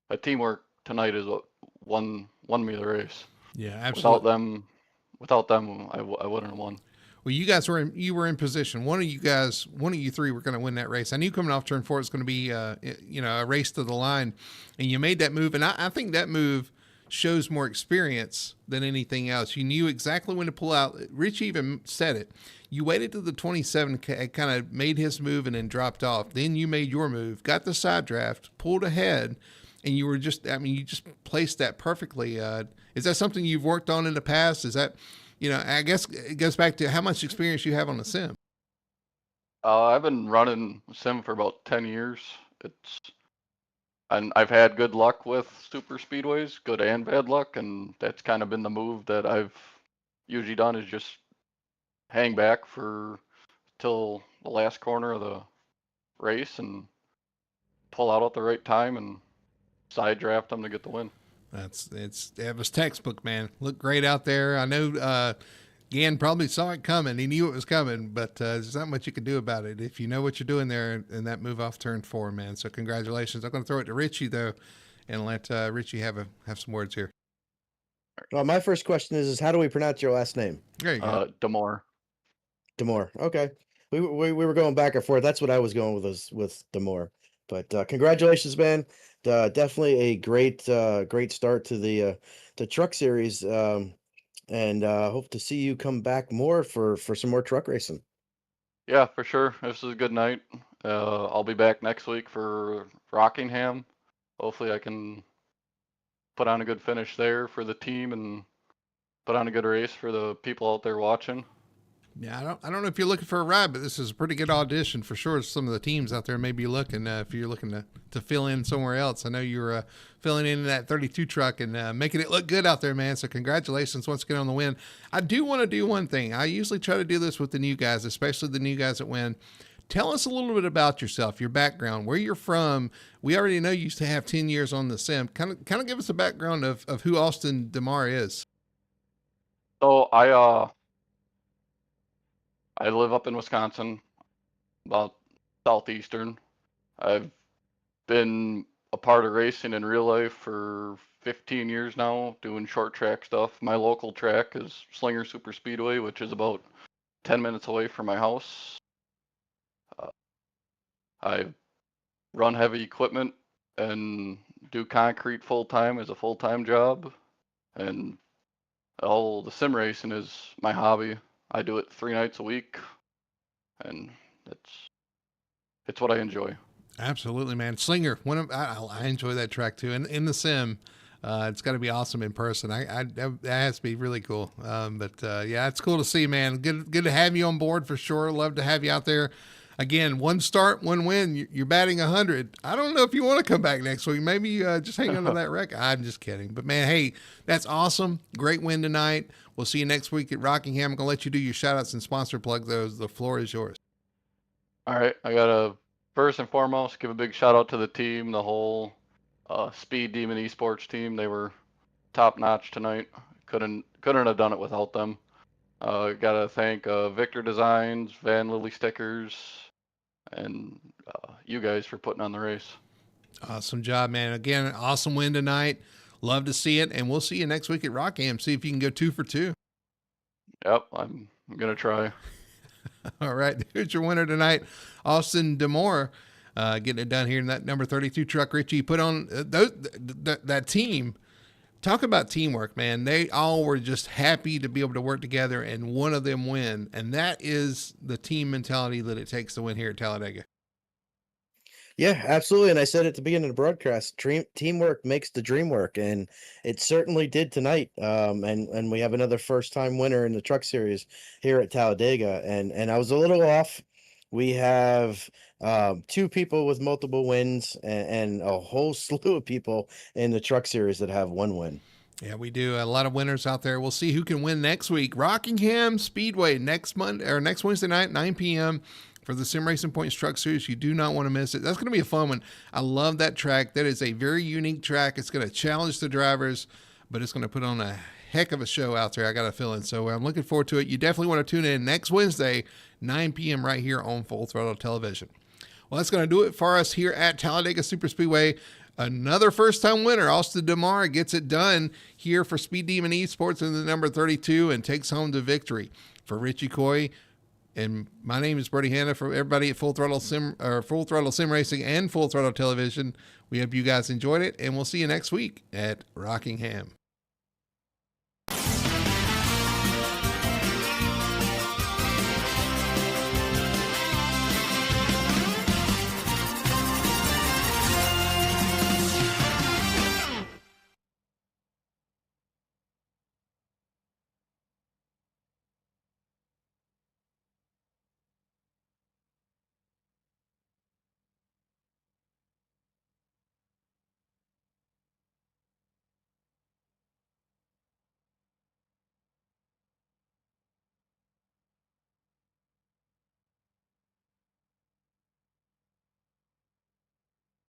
a teamwork tonight is what won me the race. Yeah, absolutely. Without them, I wouldn't have won. Well, you were in position. One of you three were going to win that race. I knew coming off turn 4 it was going to be a race to the line, and you made that move. And I think that move shows more experience than anything else. You knew exactly when to pull out. Rich even said it. You waited till the 27, kind of made his move and then dropped off. Then you made your move, got the side draft, pulled ahead, and you just placed that perfectly. Is that something you've worked on in the past? Is that, I guess it goes back to how much experience you have on the sim. I've been running sim for about 10 years. And I've had good luck with super speedways, good and bad luck, and that's kind of been the move that I've usually done, is just hang back till the last corner of the race and pull out at the right time and side draft them to get the win. It was textbook, man. Looked great out there. I know Gann probably saw it coming. He knew it was coming, but there's not much you can do about it if you know what you're doing there in that move off turn 4, man. So congratulations. I'm going to throw it to Richie though, and let Richie have some words here. Well, my first question is how do we pronounce your last name? There you go. Demore. Demore. Okay. We were going back and forth. That's what I was going with Demore. But congratulations, man. Definitely a great start to the truck series. And hope to see you come back more for some more truck racing. Yeah, for sure. This was a good night. I'll be back next week for Rockingham. Hopefully I can put on a good finish there for the team and put on a good race for the people out there watching. Yeah, I don't know if you're looking for a ride, but this is a pretty good audition for sure. Some of the teams out there may be looking, if you're looking to fill in somewhere else. I know you're filling in that 32 truck and making it look good out there, man. So congratulations once again on the win. I do want to do one thing. I usually try to do this with the new guys, especially the new guys that win. Tell us a little bit about yourself, your background, where you're from. We already know you used to have 10 years on the sim. Kind of give us a background of who Austin DeMar is. So I live up in Wisconsin, about southeastern. I've been a part of racing in real life for 15 years now, doing short track stuff. My local track is Slinger Super Speedway, which is about 10 minutes away from my house. I run heavy equipment and do concrete full-time as a full-time job. And all the sim racing is my hobby. I do it 3 nights a week, and it's what I enjoy. Absolutely, man. Slinger, I enjoy that track too. And in the sim, it's got to be awesome in person. That has to be really cool. Yeah, it's cool to see, man. Good to have you on board for sure. Love to have you out there. Again, 1 start, 1 win. You're batting 100. I don't know if you want to come back next week. Maybe just hang on to that record. I'm just kidding. But, man, hey, that's awesome. Great win tonight. We'll see you next week at Rockingham. I'm going to let you do your shout-outs and sponsor plug those. The floor is yours. All right. I got to, first and foremost, give a big shout-out to the team, the whole Speed Demon Esports team. They were top-notch tonight. Couldn't have done it without them. Got to thank Victor Designs, Van Lily Stickers, and you guys for putting on the race. Awesome job, man. Again, an awesome win tonight. Love to see it. And we'll see you next week at Rockham. See if you can go 2 for 2. Yep, I'm gonna try. All right. Here's your winner tonight, Austin Demore, getting it done here in that number 32 truck. Richie, you put on that team. Talk about teamwork, man. They all were just happy to be able to work together and one of them win. And that is the team mentality that it takes to win here at Talladega. Yeah, absolutely. And I said at the beginning of the broadcast, teamwork makes the dream work, and it certainly did tonight. And we have another first time winner in the truck series here at Talladega. And I was a little off. We have 2 people with multiple wins and a whole slew of people in the truck series that have 1 win. Yeah, we do. A lot of winners out there. We'll see who can win next week. Rockingham Speedway next Wednesday night, 9 p.m. for the Sim Racing Points Truck Series. You do not want to miss it. That's going to be a fun one. I love that track. That is a very unique track. It's going to challenge the drivers, but it's going to put on a heck of a show out there, I got a feeling. So I'm looking forward to it. You definitely want to tune in next Wednesday, 9 p.m. right here on Full Throttle Television. Well, that's going to do it for us here at Talladega Superspeedway. Another first-time winner, Austin DeMar, gets it done here for Speed Demon Esports in the number 32 and takes home the victory. For Richie Coy, and my name is Brody Hanna, for everybody at Full Throttle Sim Racing and Full Throttle Television, we hope you guys enjoyed it, and we'll see you next week at Rockingham.